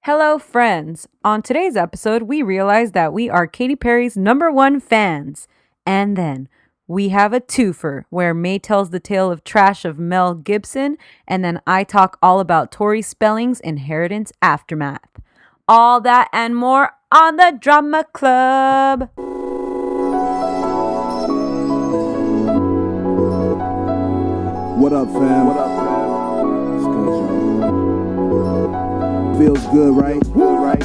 Hello, friends. On today's episode, we realize that we are Katy Perry's #1 fans. And then we have a twofer where May tells the tale of trash of Mel Gibson, and then I talk all about Tori Spelling's inheritance aftermath. All that and more on the Drama Club. What up, fam? What up, fam? It's good, y'all. Feels good, right? Good, right?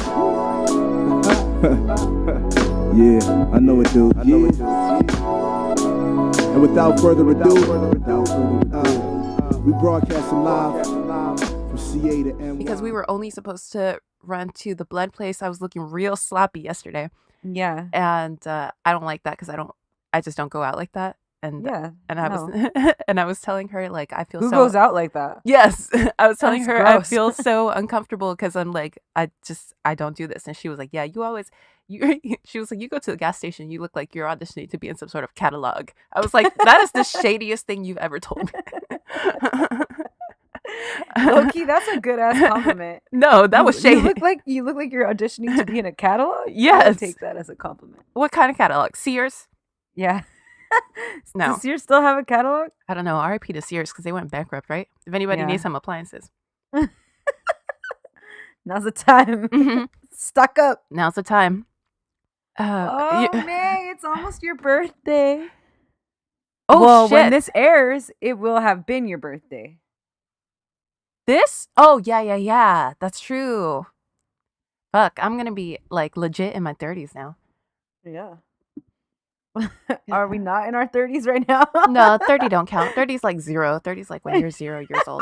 Yeah, I know it, dude. And without further ado, we broadcasting live from CA to NY. Because we were only supposed to run to the blood place. I was looking real sloppy yesterday, Yeah. and I don't like that because I just don't go out like that. And Yeah. and I was and I was telling her like I feel Who so goes out like that? Yes, I was telling That's her gross. I feel so uncomfortable because I'm like I don't do this, and she was like, yeah, you always she was like, you go to the gas station, you look like you're auditioning to be in some sort of catalog. I was like, that is the shadiest thing you've ever told me. Loki, that's a good ass compliment. No, that was shady. You look like you're auditioning to be in a catalog. I Yes. would take that as a compliment. What kind of catalog? Sears? Yeah. No. Does Sears still have a catalog? I don't know. RIP to Sears because they went bankrupt, right? If anybody Yeah. needs some appliances. Now's the time. Mhm. Stock up. Now's the time. Oh, May, it's almost your birthday. Oh, well, shit. when this airs, it will have been your birthday. This? Oh, yeah. That's true. Fuck, I'm going to be like legit in my 30s now. Yeah. Are we not in our 30s right now? No, 30 don't count. 30's like 0. 30's like when you're 0 years old.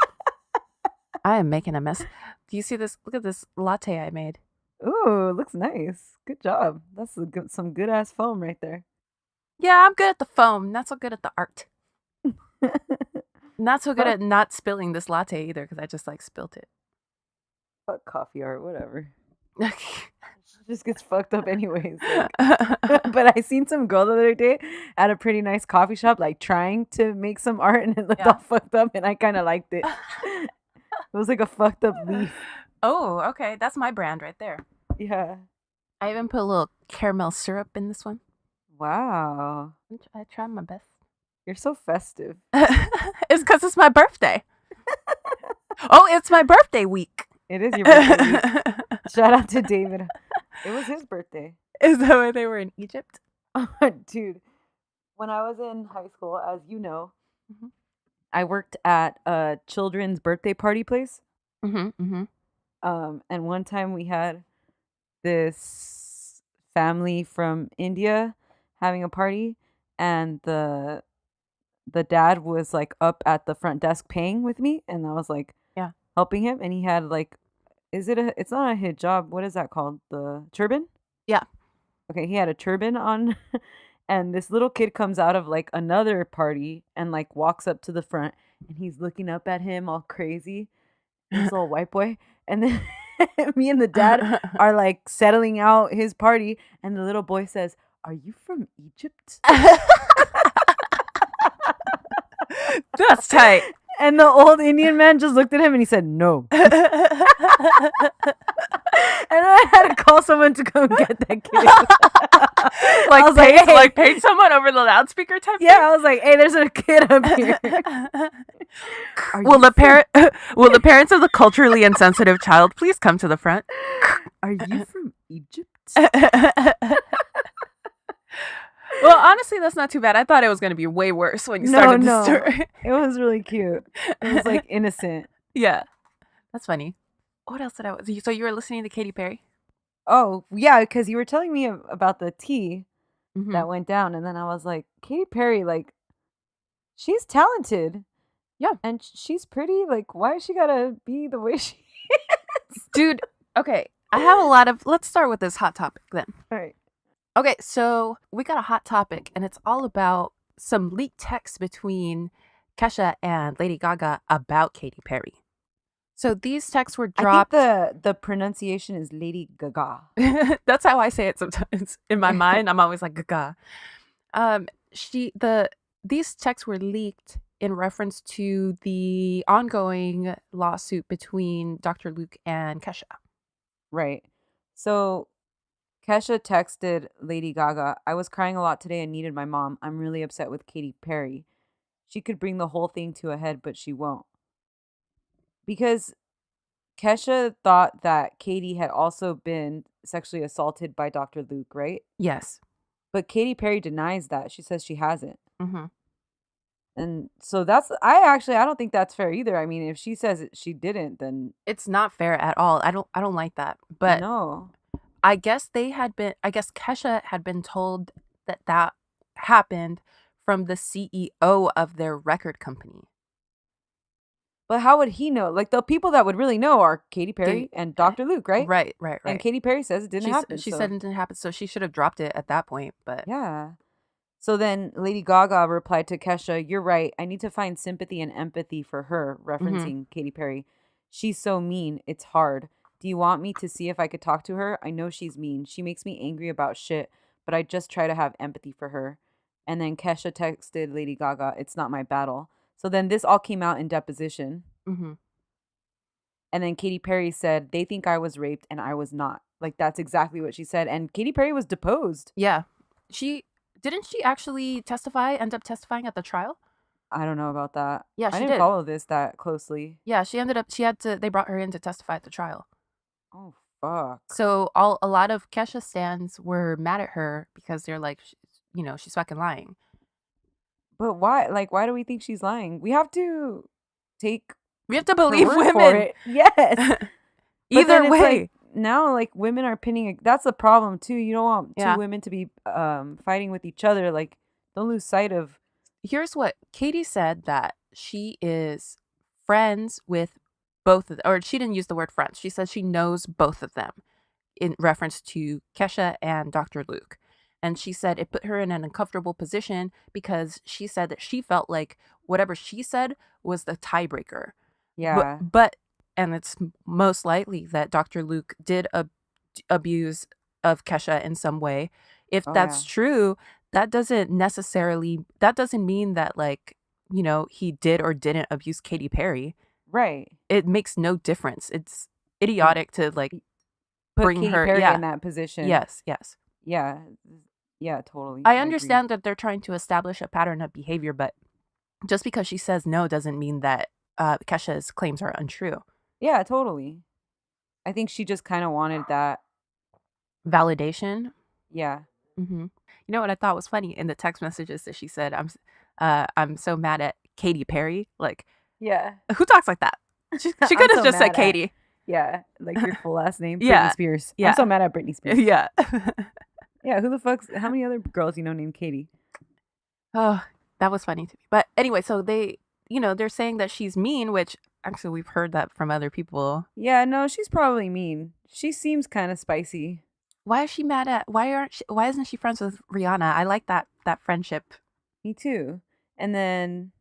I am making a mess. Do you see this? Look at this latte I made. Ooh, looks nice. Good job. That's some good ass foam right there. Yeah, I'm good at the foam. Not so good at the art. Not so good at not spilling this latte either because I just like spilt it. Fuck coffee art, whatever. She just gets fucked up anyways. Like. But I seen some girl the other day at a pretty nice coffee shop, like trying to make some art, and it looked all fucked up, and I kind of liked it. It was like a fucked up leaf. Oh, okay. That's my brand right there. Yeah. I even put a little caramel syrup in this one. Wow. I tried my best. You're so festive. It's because it's my birthday. Oh, it's my birthday week. It is your birthday week. Shout out to David. It was his birthday. Is that why they were in Egypt? Dude, when I was in high school, as you know, Mhm. I worked at a children's birthday party place. Mm-hmm. And one time we had this family from India having a party, and the dad was like up at the front desk paying with me, and I was like helping him, and he had like, it's not a hijab, what is that called, the turban? Yeah. Okay, he had a turban on. And this little kid comes out of like another party and like walks up to the front, and he's looking up at him all crazy, this little white boy. And then me and the dad are like settling out his party, and the little boy says, "Are you from Egypt?" That's tight. And the old Indian man just looked at him and he said, "No." And I had to call someone to come get that kid. Like, I was like, hey. pay someone over the loudspeaker type Yeah, I was like, "Hey, there's a kid up here." Will the parents of the culturally insensitive child please come to the front? Are you from Egypt? Well, honestly, that's not too bad. I thought it was going to be way worse when you started the story. It was really cute. It was like innocent. Yeah. That's funny. What else did I... So you were listening to Katy Perry? Oh, yeah, because you were telling me about the tea Mhm. that went down, and then I was like, Katy Perry, like, she's talented. Yeah. And she's pretty. Like, why is she gotta be the way she is? Dude, okay. I have a lot of... Let's start with this hot topic then. All right. Okay, so we got a hot topic, and it's all about some leaked texts between Kesha and Lady Gaga about Katy Perry. So these texts were dropped. I think the pronunciation is Lady Gaga. That's how I say it sometimes. In my mind, I'm always like Gaga. These texts were leaked in reference to the ongoing lawsuit between Dr. Luke and Kesha. Right. So Kesha texted Lady Gaga, I was crying a lot today and needed my mom. I'm really upset with Katy Perry. She could bring the whole thing to a head, but she won't. Because Kesha thought that Katy had also been sexually assaulted by Dr. Luke, right? Yes. But Katy Perry denies that. She says she hasn't. Mm-hmm. And so I don't think that's fair either. I mean, if she says she didn't, then It's not fair at all. I don't like that. But no. I guess Kesha had been told that happened from the CEO of their record company. But how would he know? Like the people that would really know are Katy Perry and Dr. Luke, right? Right. And Katy Perry says it didn't happen. She so. said it didn't happen, so she should have dropped it at that point. But Yeah. So then Lady Gaga replied to Kesha, you're right. I need to find sympathy and empathy for her, referencing Katy Perry. She's so mean. It's hard. Do you want me to see if I could talk to her? I know she's mean. She makes me angry about shit, but I just try to have empathy for her. And then Kesha texted Lady Gaga, it's not my battle. So then this all came out in deposition. mm-hmm. And then Katy Perry said, they think I was raped and I was not. Like, that's exactly what she said. And Katy Perry was deposed. Yeah, didn't she actually end up testifying at the trial? I don't know about that. Yeah, I she didn't did. follow this that closely. Yeah, they brought her in to testify at the trial. Oh, fuck. So a lot of Kesha stans were mad at her because they're like, she's fucking lying. But why? Like, why do we think she's lying? We have to believe her word women. for it. Yes. Either way. Like, now, like, women are pinning. That's the problem, too. You don't want two women to be fighting with each other. Like, don't lose sight of. Here's what Katy said, that she is friends with both of them. Or she didn't use the word friends. She says she knows both of them in reference to Kesha and Dr. Luke. And she said it put her in an uncomfortable position because she said that she felt like whatever she said was the tiebreaker. Yeah. But and it's most likely that Dr. Luke did abuse of Kesha in some way. If that's true, that doesn't mean that, like, he did or didn't abuse Katy Perry. Right. It makes no difference. It's idiotic to, like, put bring Katy her Perry in that position. Yes. Yeah. Yeah, totally. I understand that they're trying to establish a pattern of behavior, but just because she says no doesn't mean that Kesha's claims are untrue. Yeah, totally. I think she just kind of wanted that validation. Yeah. Mm-hmm. You know what I thought was funny in the text messages that she said, I'm so mad at Katy Perry. Like, yeah, who talks like that? She could have just said Katy. Yeah, like your full last name. Yeah. Britney Spears. Yeah. I'm so mad at Britney Spears. Yeah. Yeah, who the fuck's, how many other girls named Katy? Oh, that was funny to me. But anyway, so they're saying that she's mean, which actually we've heard that from other people. Yeah, no, she's probably mean. She seems kind of spicy. Why is she mad at, why isn't she friends with Rihanna? I like that friendship. Me too. And then,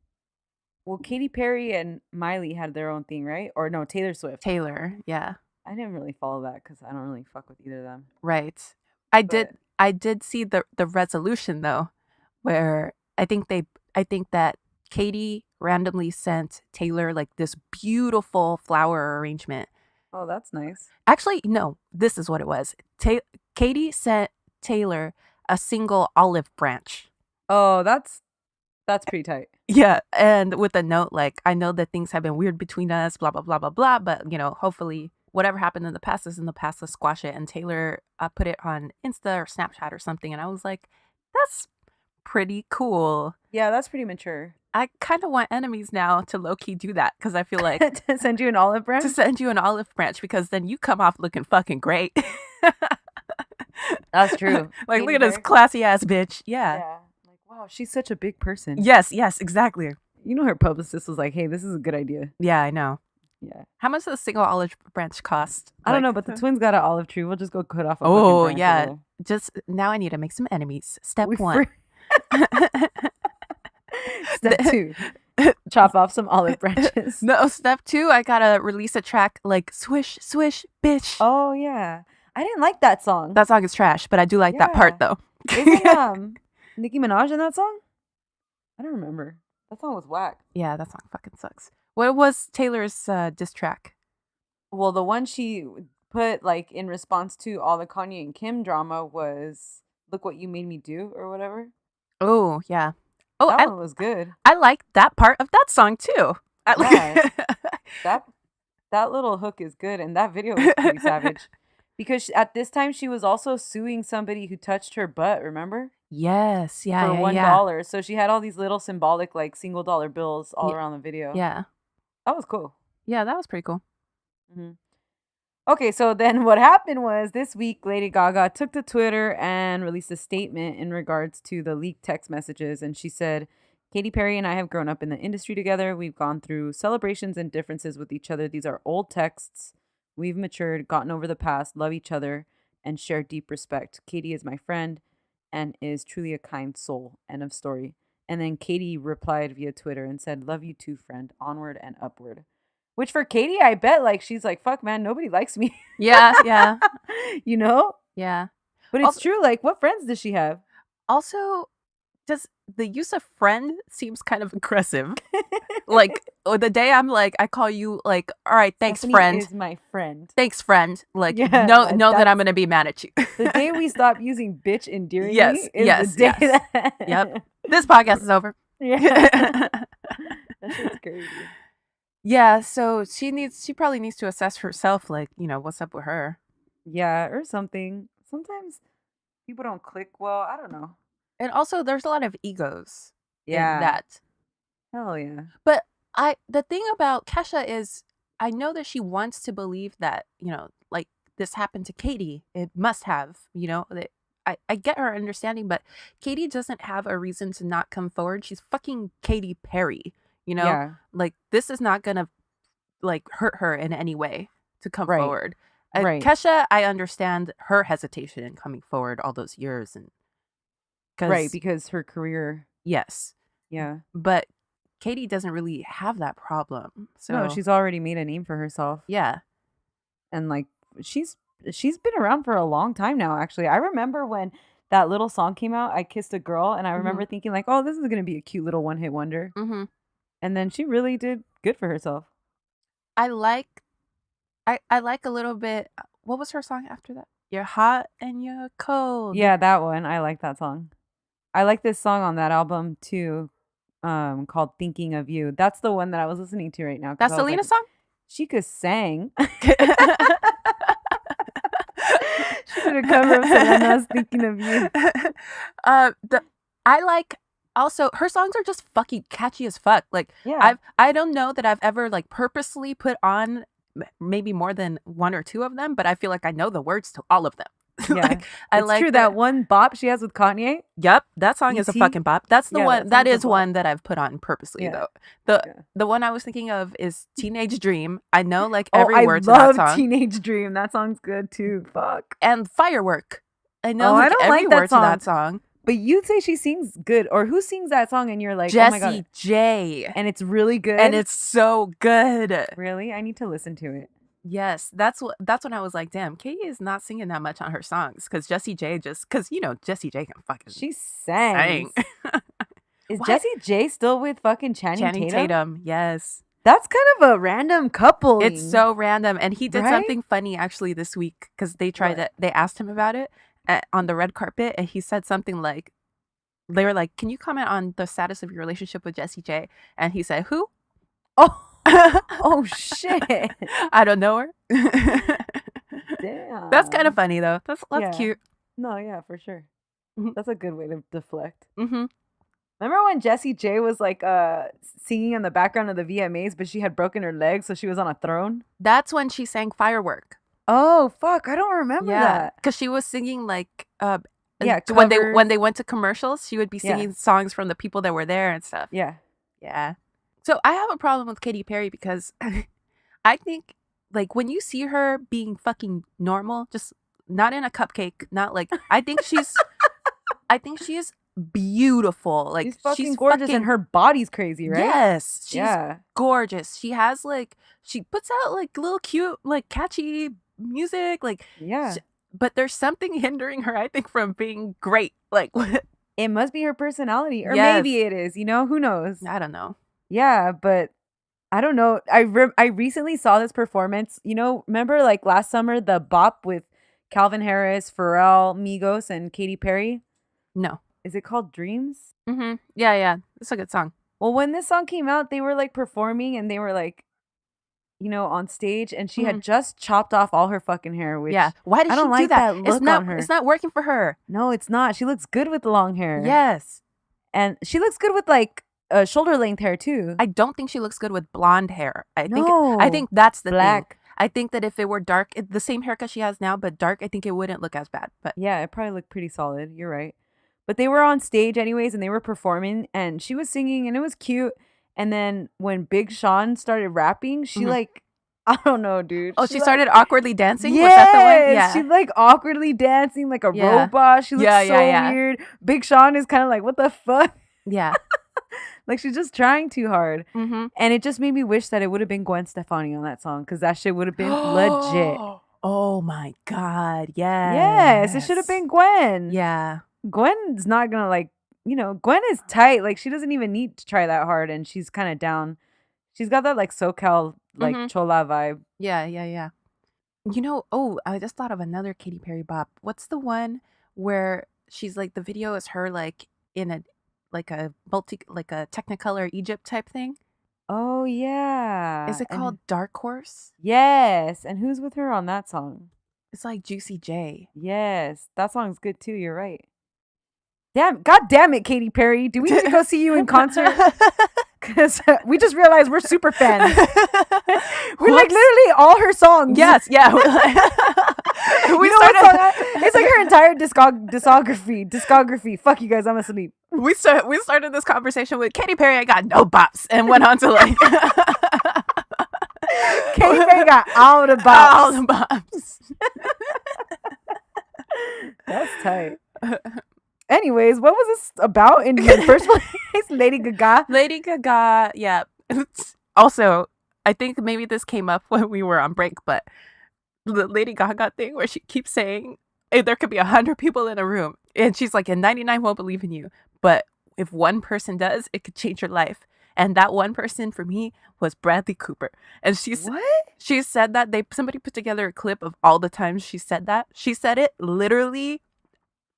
well, Katy Perry and Miley had their own thing, right? Or no, Taylor Swift. Taylor, yeah. I didn't really follow that because I don't really fuck with either of them. Right. I did see the resolution though, where I think that Katy randomly sent Taylor like this beautiful flower arrangement. Oh, that's nice. Actually, no, this is what it was. Katy sent Taylor a single olive branch. Oh, that's pretty tight. Yeah, and with a note like, I know that things have been weird between us, blah, blah, blah, blah, blah, but, hopefully whatever happened in the past is in the past, let's squash it. And Taylor put it on Insta or Snapchat or something, and I was like, that's pretty cool. Yeah, that's pretty mature. I kind of want enemies now to low-key do that, because I feel like... To send you an olive branch? To send you an olive branch, because then you come off looking fucking great. That's true. Like, look at this classy-ass bitch. Yeah. Like, wow, she's such a big person. Yes, exactly. You know her publicist was like, hey, this is a good idea. Yeah, I know. Yeah. How much does a single olive branch cost? I don't know, but the twins got an olive tree. We'll just go cut off a Oh, branch yeah. Just, now I need to make some enemies. Step 1. Step 2. Chop off some olive branches. No, step 2, I gotta release a track like swish, swish, bitch. Oh, yeah. I didn't like that song. That song is trash, but I do like that part, though. Isn't Nicki Minaj in that song? I don't remember. That song was whack. Yeah, that song fucking sucks. What was Taylor's diss track? Well, the one she put like in response to all the Kanye and Kim drama was "Look What You Made Me Do" or whatever. Oh yeah. Oh, That one was good. I like that part of that song too. Yeah. That little hook is good, and that video was pretty savage. Because at this time she was also suing somebody who touched her butt. Remember? Yes. Yeah. For yeah. $1. So she had all these little symbolic like single dollar bills all Ye- around the video. Yeah. That was cool. Yeah, that was pretty cool. hmm Okay, so then what happened was this week, Lady Gaga took to Twitter and released a statement in regards to the leaked text messages. And she said, Katy Perry and I have grown up in the industry together. We've gone through celebrations and differences with each other. These are old texts. We've matured, gotten over the past, love each other, and share deep respect. Katy is my friend and is truly a kind soul. End of story. And then Katy replied via Twitter and said, love you too, friend. Onward and upward. Which for Katy, I bet like she's like, fuck man, nobody likes me. Yeah. Yeah. You know? Yeah. But it's true. Like, what friends does she have? Also, does the use of friend seems kind of aggressive. Like the day I'm like, I call you like, all right, thanks, Stephanie friend. is my friend. Thanks, friend. Like, Yeah, know that I'm gonna be mad at you. The day we stop using bitch endearingly Yes, is yes, the day yes. that... Yep. This podcast is over. Yeah. That shit's crazy. Yeah, so she probably needs to assess herself, like, what's up with her. Yeah, or something. Sometimes people don't click well. I don't know. And also there's a lot of egos in Yeah. that. Hell yeah. But the thing about Kesha is I know that she wants to believe that, like this happened to Katy. It must have, that I get her understanding, but Katy doesn't have a reason to not come forward. She's fucking Katy Perry, Yeah. like this is not gonna like hurt her in any way to come Right. forward. Right. Kesha, I understand her hesitation in coming forward all those years, and Right, because her career. yes, Yeah. but Katy doesn't really have that problem. So No, she's already made a name for herself. yeah. And like she's been around for a long time now, actually. I remember when that little song came out, I Kissed a Girl, and I remember thinking like, oh, this is gonna be a cute little one-hit wonder. Mm-hmm. And then she really did good for herself. I like a little bit. What was her song after that? You're hot and you're cold. Yeah, that one. I like that song. I like this song on that album too, called Thinking of You. That's the one that I was listening to right now. That's Selena's song? She could sang. She did a cover of Selena's Thinking of You. I like also her songs are just fucking catchy as fuck. Like Yeah. I don't know that I've ever like purposely put on maybe more than one or two of them, but I feel like I know the words to all of them. Yeah. Like, I It's like true that one bop she has with Kanye. Yep, that song is a E.T.? fucking bop. That's the Yeah, one. that That song's a is bop. one that I've put on purposely Yeah. though. Yeah. The one I was thinking of is Teenage Dream. I know like Oh, every I word to that love song. Teenage Dream. That song's good too. Fuck. And Firework. I know Oh, I like don't every like that word to that song. But you say she sings good, or who sings that song and you're like, oh my Jessie god, J. and it's really good. And it's so good. really, I need to listen to it. Yes, that's when I was like, damn, Katy is not singing that much on her songs because Jessie J because Jessie J can fucking She sang. sing. Is What? Jessie J still with fucking Channing Tatum? Yes. That's kind of a random couple. It's so random, and he did Right? something funny actually this week because they asked him about it on the red carpet, and he said something like, they were like, can you comment on the status of your relationship with Jessie J? And he said, who? Oh, oh shit. I don't know her. Damn. That's kind of funny though. That's Yeah. cute. No, yeah, for sure. Mhm. That's a good way to deflect. Mm-hmm. Remember when Jessie J was like singing in the background of the VMAs, but she had broken her leg, so she was on a throne? That's when she sang Firework. Oh fuck, I don't remember that. because she was singing like Yeah, when covers. they went to commercials, she would be Yeah. singing songs from the people that were there and stuff. Yeah. Yeah. So I have a problem with Katy Perry because I think like when you see her being fucking normal, just not in a cupcake, not like I think she is beautiful. Like She's fucking gorgeous and her body's crazy, right? Yes, she's Yeah. gorgeous. She has like she puts out like little cute like catchy music like Yeah. but there's something hindering her I think from being great. Like It must be her personality. Or Yes. maybe it is, who knows? I don't know. Yeah, but I don't know. I recently saw this performance. You know, remember like last summer the bop with Calvin Harris, Pharrell, Migos, and Katy Perry? No. Is it called Dreams? Mm-hmm. Yeah. It's a good song. Well, when this song came out, they were like performing and they were like, on stage, and she had just chopped off all her fucking hair, which Yeah. Why did I she don't do like that? that look It's not. on her. It's not working for her. No, it's not. She looks good with the long hair. Yes. And she looks good with like shoulder length hair too. I don't think she looks good with blonde hair. I No. think that's the thing. Black. I think that if it were dark, the same haircut she has now, but dark, I think it wouldn't look as bad. But Yeah, it probably looked pretty solid. You're right. But they were on stage anyways, and they were performing, and she was singing, and it was cute. And then when Big Sean started rapping, she like, I don't know, dude. oh, she like, started awkwardly dancing. Yes, Was that the one? Yeah. she like awkwardly dancing like a Yeah. robot. She looks Yeah, so yeah. weird. Big Sean is kind of like, what the fuck? Yeah. Like she's just trying too hard. Mm-hmm. And it just made me wish that it would have been Gwen Stefani on that song, because that shit would have been legit. Oh my God. Yes. Yes, it should have been Gwen. Yeah. Gwen's not gonna like, Gwen is tight. Like she doesn't even need to try that hard, and she's kind of down. She's got that like SoCal like chola vibe. Yeah. I just thought of another Katy Perry bop. What's the one where she's like the video is her like in a Technicolor Egypt type thing? Oh yeah. Is it called Dark Horse? Yes. And who's with her on that song? It's like Juicy J. Yes, that song's good too. You're right. God damn it, Katy Perry. Do we need to go see you in concert? Because we just realized we're super fans. We like literally all her songs. Yes, yeah. It's like her entire discography. Fuck you guys, I'm asleep. We started this conversation with Katy Perry. I got no bops, and went on to like Katy Perry got all the bops. All the bops. That's tight. Anyways, what was this about in the first place? Lady Gaga. Yeah. Also, I think maybe this came up when we were on break, but the Lady Gaga thing where she keeps saying there could be 100 people in a room, and she's like, and 99 won't believe in you, but if one person does, it could change your life. And that one person for me was Bradley Cooper. And she said that somebody put together a clip of all the times she said that. She said it literally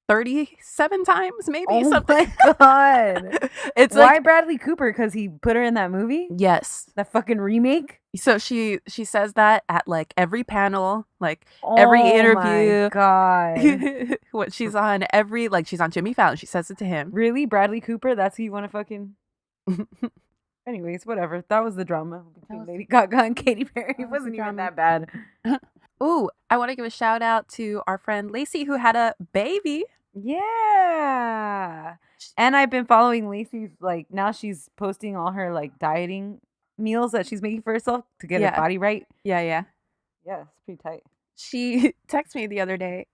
37 times, maybe. Oh something. my God. It's why Bradley Cooper? Because he put her in that movie? Yes. That fucking remake? So she says that at like every panel, like every interview. Oh my God. What she's on she's on Jimmy Fallon. She says it to him. Really? Bradley Cooper? That's who you want to fucking... Anyways, whatever. That was the drama between Lady Gaga and Katy Perry. It wasn't even that bad. Ooh, I want to give a shout out to our friend Lacey who had a baby. Yeah. And I've been following Lacey's, like, now she's posting all her, like, dieting meals that she's making for herself to get her body right. Yeah. Yeah, it's pretty tight. She texted me the other day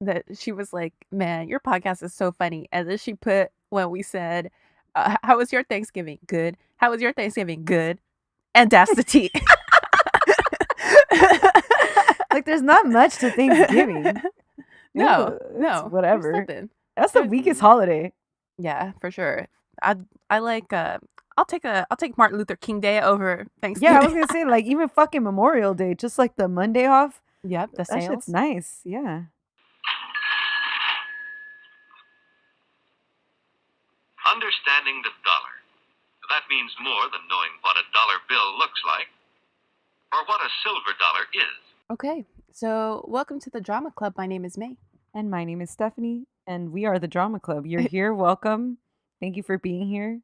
that she was like, man, your podcast is so funny. And then she put when we said, how was your Thanksgiving? Good. How was your Thanksgiving? Good. And that's the tea. Like, there's not much to Thanksgiving. No. Whatever. That's the weakest holiday. Yeah, for sure. I like I'll take Martin Luther King Day over Thanksgiving. Yeah, I was gonna say, like, even fucking Memorial Day, just like the Monday off. Yep, the sales. That shit's nice. Yeah. Understanding the dollar. That means more than knowing what a dollar bill looks like or what a silver dollar is. Okay, so welcome to the Drama Club. My name is May. And my name is Stephanie, and we are the Drama Club. You're here. Welcome. Thank you for being here.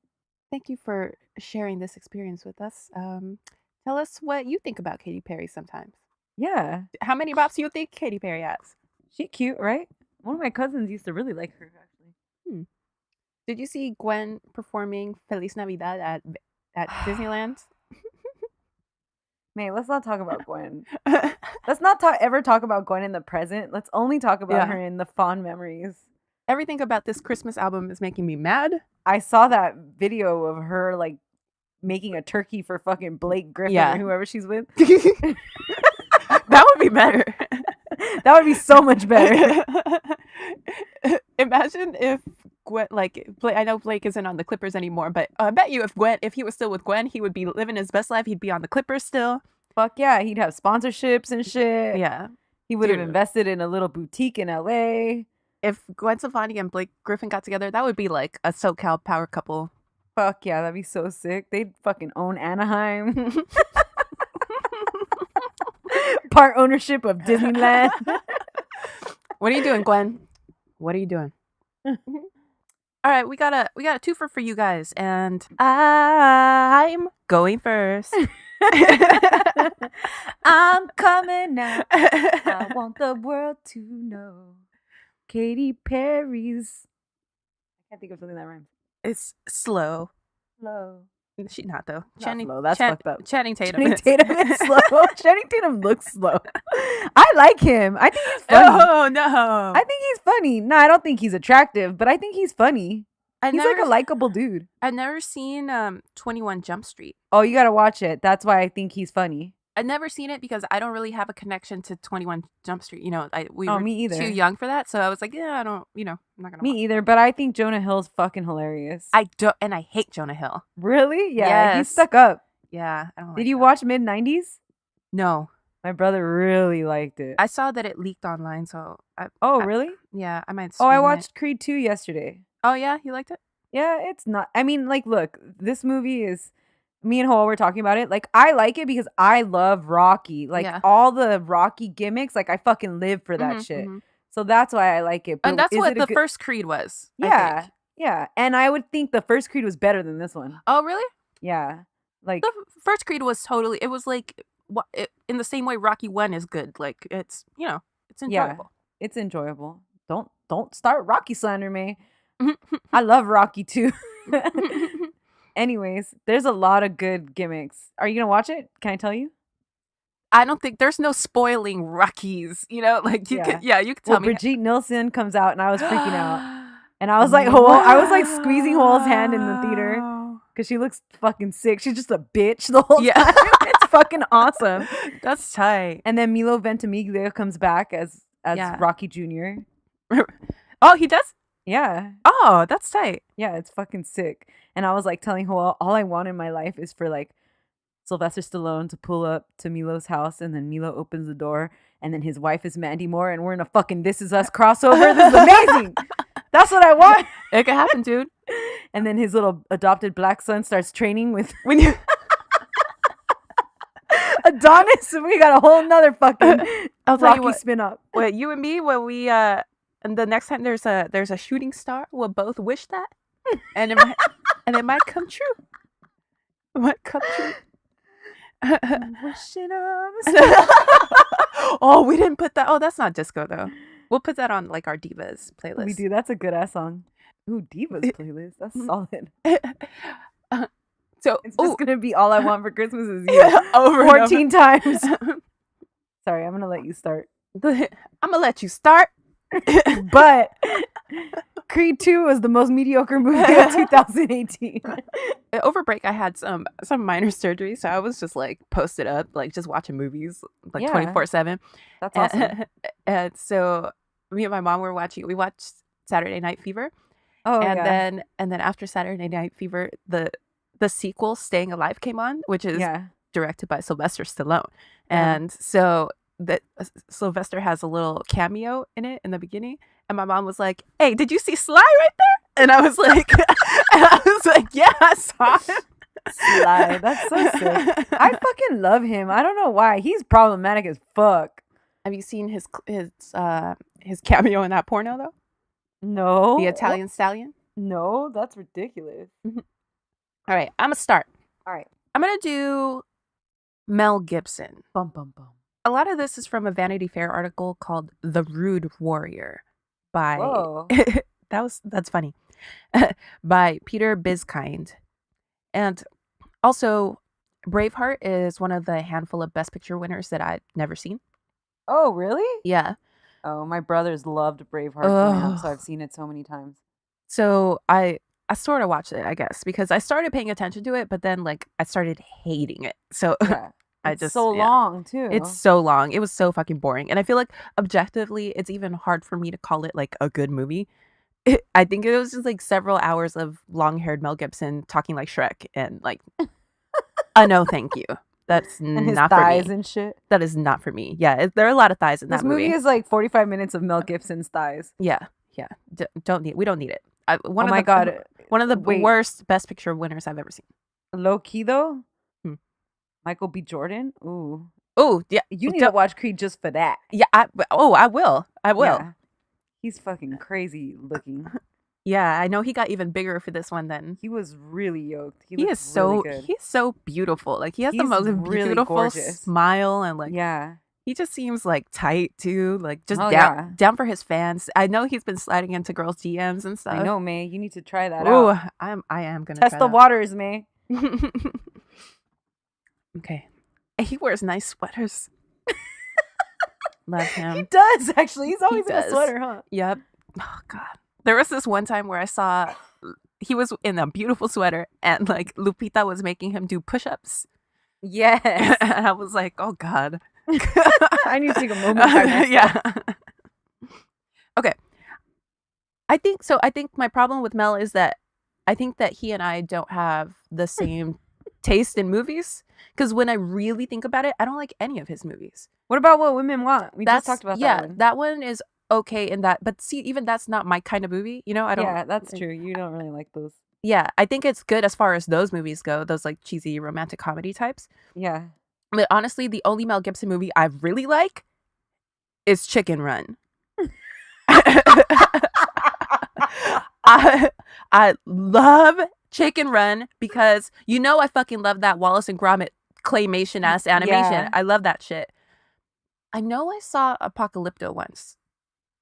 Thank you for sharing this experience with us. Tell us what you think about Katy Perry sometimes. Yeah. How many bops do you think Katy Perry has? She cute, right? One of my cousins used to really like her, actually. Did you see Gwen performing Feliz Navidad at Disneyland? May, let's not talk about Gwen. Let's not ever talk about Gwen in the present. Let's only talk about her in the fond memories. Everything about this Christmas album is making me mad. I saw that video of her, like, making a turkey for fucking Blake Griffin or whoever she's with. That would be better. That would be so much better. Imagine if Gwen, like I know Blake isn't on the Clippers anymore, but I bet you if he was still with Gwen, he would be living his best life. He'd be on the Clippers still. Fuck yeah, he'd have sponsorships and shit. Yeah. He would have Dude. invested in a little boutique in LA. If Gwen Stefani and Blake Griffin got together, that would be like a SoCal power couple. Fuck yeah, that'd be so sick. They'd fucking own Anaheim. Part ownership of Disneyland. What are you doing, Gwen? What are you doing? All right, we got a twofer for you guys, and I'm going first. I'm coming now. I want the world to know. Katy Perry's. I can't think of something that rhymes. It's slow. Slow. She not though. Not slow. That's fucked up. Channing Tatum. Channing Tatum is slow. Channing Tatum looks slow. I like him. I think he's funny. Oh no. I think he's funny. No, I don't think he's attractive, but I think he's funny. He's like a likable dude. I've never seen 21 Jump Street. Oh, you gotta watch it. That's why I think he's funny. I've never seen it because I don't really have a connection to 21 Jump Street. You know, we were me either. too young for that. So I was like, yeah, I don't, I'm not gonna. Me either, but I think Jonah Hill's fucking hilarious. I don't, and I hate Jonah Hill. Really? Yeah, Yes. he's stuck up. Yeah, I don't like Did you that. watch mid-90s? No. My brother really liked it. I saw that it leaked online, so Really? yeah, I might Oh, I stream watched it. Creed 2 yesterday. Oh yeah, you liked it? Yeah, it's not. I mean, like, look, this movie is. Me and Hoa were talking about it. Like, I like it because I love Rocky. Like, Yeah. all the Rocky gimmicks, like, I fucking live for that shit. So that's why I like it. But And that's is what it a the good- first Creed was. I Yeah, think. yeah. And I would think the first Creed was better than this one. Oh really? Yeah, like The first Creed was totally. It was like in the same way Rocky 1 is good. Like it's it's enjoyable. it's enjoyable. Don't start Rocky slander me. I love Rocky too. Anyways, there's a lot of good gimmicks. Are you gonna watch it? Can I tell you? I don't think there's no spoiling Rockies. Like you Yeah. could. Yeah, you could tell Well, me. Brigitte Nielsen comes out, and I was freaking out. And I was like, I was like squeezing Hoel's hand in the theater because she looks fucking sick. She's just a bitch the whole Yeah. time. It's fucking awesome. That's tight. And then Milo Ventimiglia comes back as Yeah. Rocky Jr. Oh, he does. Yeah. Oh, that's tight. Yeah, it's fucking sick. And I was like telling Hoa, all I want in my life is for like Sylvester Stallone to pull up to Milo's house, and then Milo opens the door, and then his wife is Mandy Moore, and we're in a fucking This Is Us crossover. This is amazing. That's what I want. It could happen, dude. And then his little adopted black son starts training with When you Adonis, and we got a whole nother fucking I'll tell you Rocky what. spin up. What you and me when we and the next time there's a shooting star, we'll both wish that, and it might come true. It might come true. Wishing on a star. Oh, we didn't put that. Oh, that's not disco though. We'll put that on like our divas playlist. We do. That's a good ass song. Ooh, Divas playlist. That's solid. So It's just gonna be All I Want for Christmas Is You over 14 times. Sorry, I'm gonna let you start. I'm gonna let you start. But Creed 2 was the most mediocre movie of 2018. Over break, I had some minor surgery, so I was just like posted up, like just watching movies like Yeah. 24/7. That's awesome. And so me and my mom we watched Saturday Night Fever. Oh, and yeah. then after Saturday Night Fever, the sequel Staying Alive came on, which is Yeah. directed by Sylvester Stallone. And so that Sylvester has a little cameo in it in the beginning, and my mom was like, "Hey, did you see Sly right there?" And I was like, "Yeah, I saw him." Sly. That's so sick. I fucking love him. I don't know why. He's problematic as fuck. Have you seen his cameo in that porno though? No. The Italian Stallion. No, that's ridiculous. All right, I'm gonna start. All right. I'm gonna do Mel Gibson. Bum, bum, bum. A lot of this is from a Vanity Fair article called "The Rude Warrior" by Whoa. that's funny by Peter Biskind, and also Braveheart is one of the handful of Best Picture winners that I've never seen. Oh, really? Yeah, Oh, my brothers loved Braveheart growing up, so Ugh. I've seen it so many times. so I sort of watched it, I guess, because I started paying attention to it, but then like I started hating it. So Yeah. I It's just so yeah. long, too. It's so long. It was so fucking boring. And I feel like objectively, it's even hard for me to call it like a good movie I think it was just like several hours of long-haired Mel Gibson talking like Shrek and like, no, thank you. That's And his not for thighs me. and shit. That is not for me. Yeah, there are a lot of thighs in This that movie. movie is like 45 minutes of Mel Gibson's thighs. Yeah. We don't need it. Oh my God. One of the Wait. worst Best Picture winners I've ever seen. Low key though, Hmm. Michael B. Jordan. Ooh, Oh yeah, you need to watch Creed just for that. yeah. I will. Yeah. He's fucking crazy looking. Yeah, I know he got even bigger for this one than He was really yoked. he is he's so beautiful. Like he has the He's most really beautiful gorgeous. smile and like Yeah. he just seems like tight too. Like just Oh, yeah. down for his fans. I know he's been sliding into girls' DMs and stuff. I know, May. You need to try that Ooh, out. I am gonna Test try the that. waters, May. Okay. He wears nice sweaters. Love him. He does actually. He's always in a does. sweater, huh? Yep. Oh God. There was this one time where I saw he was in a beautiful sweater and like Lupita was making him do push-ups. Yes. And I was like, oh God. I need to take a moment by myself. Yeah. Okay. I think my problem with Mel is that I think that he and I don't have the same taste in movies. Because when I really think about it, I don't like any of his movies. What about What Women Want? We just talked about that one. That one is okay in that. But see, even that's not my kind of movie. You know, I don't. Yeah, that's true. You don't really like those. Yeah, I think it's good as far as those movies go. Those like cheesy romantic comedy types. Yeah. But honestly, the only Mel Gibson movie I really like is Chicken Run. I love Chicken Run because I fucking love that Wallace and Gromit claymation ass animation. Yeah. I love that shit. I know I saw Apocalypto once.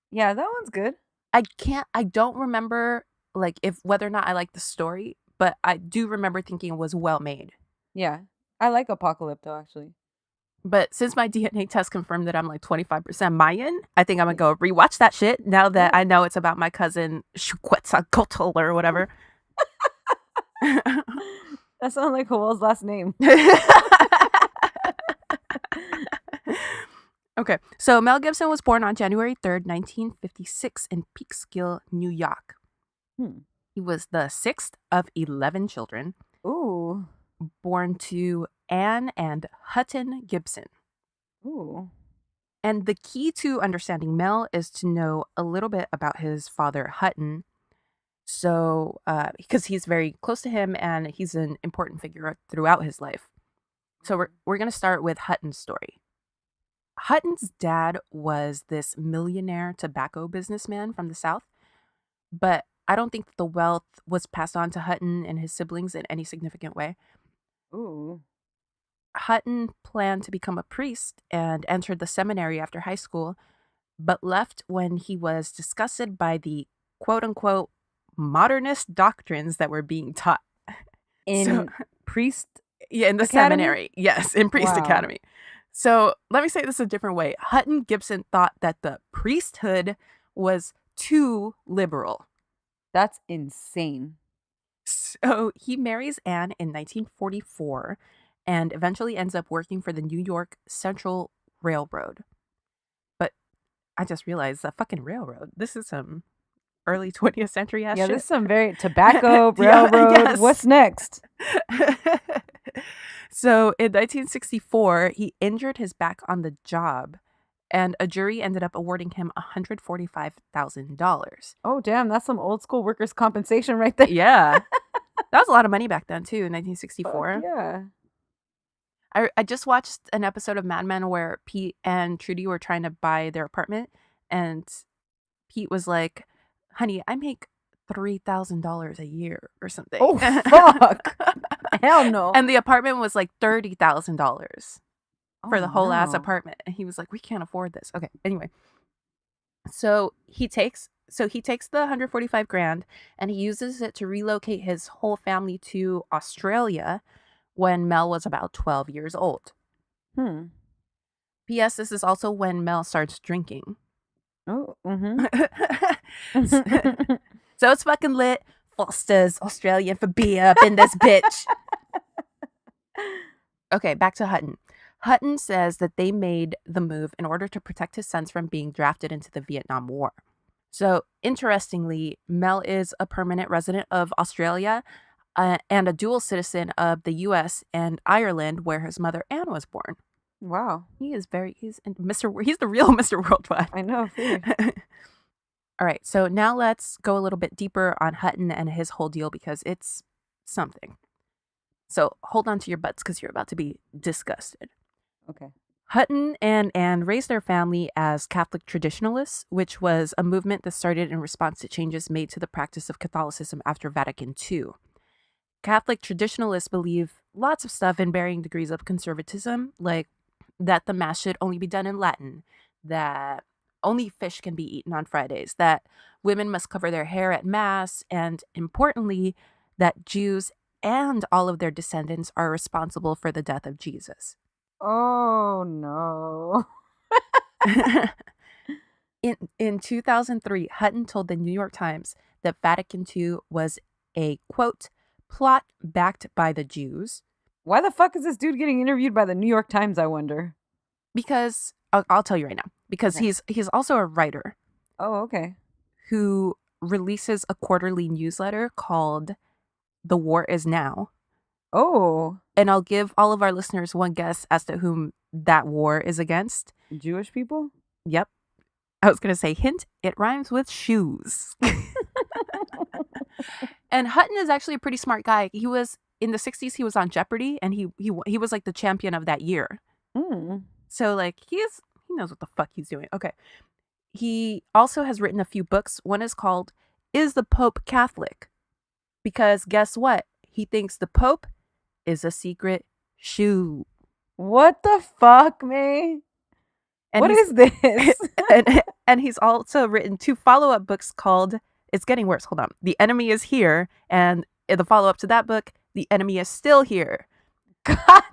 Yeah, that one's good. I don't remember like whether or not I like the story, but I do remember thinking it was well made. Yeah. I like Apocalypto actually. But since my DNA test confirmed that I'm like 25% Mayan, I think I'm gonna go rewatch that shit now that I know it's about my cousin Quetzalcoatl or whatever. That sounds like Joel's last name. Okay, so Mel Gibson was born on January 3rd, 1956 in Peekskill, New York. He was the 6th of 11 children. Ooh. Born to Anne and Hutton Gibson. Ooh. And the key to understanding Mel is to know a little bit about his father, Hutton. So, because he's very close to him and he's an important figure throughout his life. So we're going to start with Hutton's story. Hutton's dad was this millionaire tobacco businessman from the South, but I don't think the wealth was passed on to Hutton and his siblings in any significant way. Ooh. Hutton planned to become a priest and entered the seminary after high school, but left when he was disgusted by the quote-unquote modernist doctrines that were being taught. In priest? Yeah, in the Academy? seminary. Yes, in priest Wow. academy. So let me say this a different way. Hutton Gibson thought that the priesthood was too liberal. That's insane. So he marries Anne in 1944 and eventually ends up working for the New York Central Railroad. But I just realized that fucking railroad. This is some early 20th century ass Yeah, shit. this is some very tobacco, Yeah, railroad. yes. What's next? So in 1964, he injured his back on the job, and a jury ended up awarding him $145,000. Oh, damn. That's some old school workers' compensation right there. Yeah. That was a lot of money back then, too, in 1964. Fuck yeah. I just watched an episode of Mad Men where Pete and Trudy were trying to buy their apartment, and Pete was like, honey, I make $3,000 a year or something. Oh, fuck. Hell no. And the apartment was like $30,000 for the whole ass no. apartment. And he was like, we can't afford this. Okay. Anyway. So he takes the 145 grand and he uses it to relocate his whole family to Australia when Mel was about 12 years old. P.S. This is also when Mel starts drinking. Oh, mm-hmm. So it's fucking lit. Foster's Australian for beer up in this bitch. Okay, back to Hutton. Hutton says that they made the move in order to protect his sons from being drafted into the Vietnam War. So, interestingly, Mel is a permanent resident of Australia and a dual citizen of the US and Ireland, where his mother Anne was born. Wow. He's the real Mr. Worldwide. I know. Fave. All right, so now let's go a little bit deeper on Hutton and his whole deal because it's something. So hold on to your butts because you're about to be disgusted. Okay. Hutton and Anne raised their family as Catholic traditionalists, which was a movement that started in response to changes made to the practice of Catholicism after Vatican II. Catholic traditionalists believe lots of stuff in varying degrees of conservatism, like that the Mass should only be done in Latin, that only fish can be eaten on Fridays, that women must cover their hair at Mass, and importantly, that Jews and all of their descendants are responsible for the death of Jesus. Oh no. In 2003, Hutton told the New York Times that Vatican II was a, quote, plot backed by the Jews. Why the fuck is this dude getting interviewed by the New York Times, I wonder? Because, I'll tell you right now, because Okay. he's also a writer Oh, okay. who releases a quarterly newsletter called The War Is Now. Oh, And I'll give all of our listeners one guess as to whom that war is against. Jewish people? Yep. I was going to say, hint, it rhymes with shoes. And Hutton is actually a pretty smart guy. He was, in the 60s, he was on Jeopardy, and he was like the champion of that year. Mm. So, like, he knows what the fuck he's doing. Okay. He also has written a few books. One is called Is the Pope Catholic? Because guess what? He thinks the Pope is a secret shoe. What the fuck, man? And What he's- is this? and he's also written 2 follow-up books called, it's getting worse, hold on, The Enemy is Here, and the follow-up to that book, The Enemy is Still Here. God.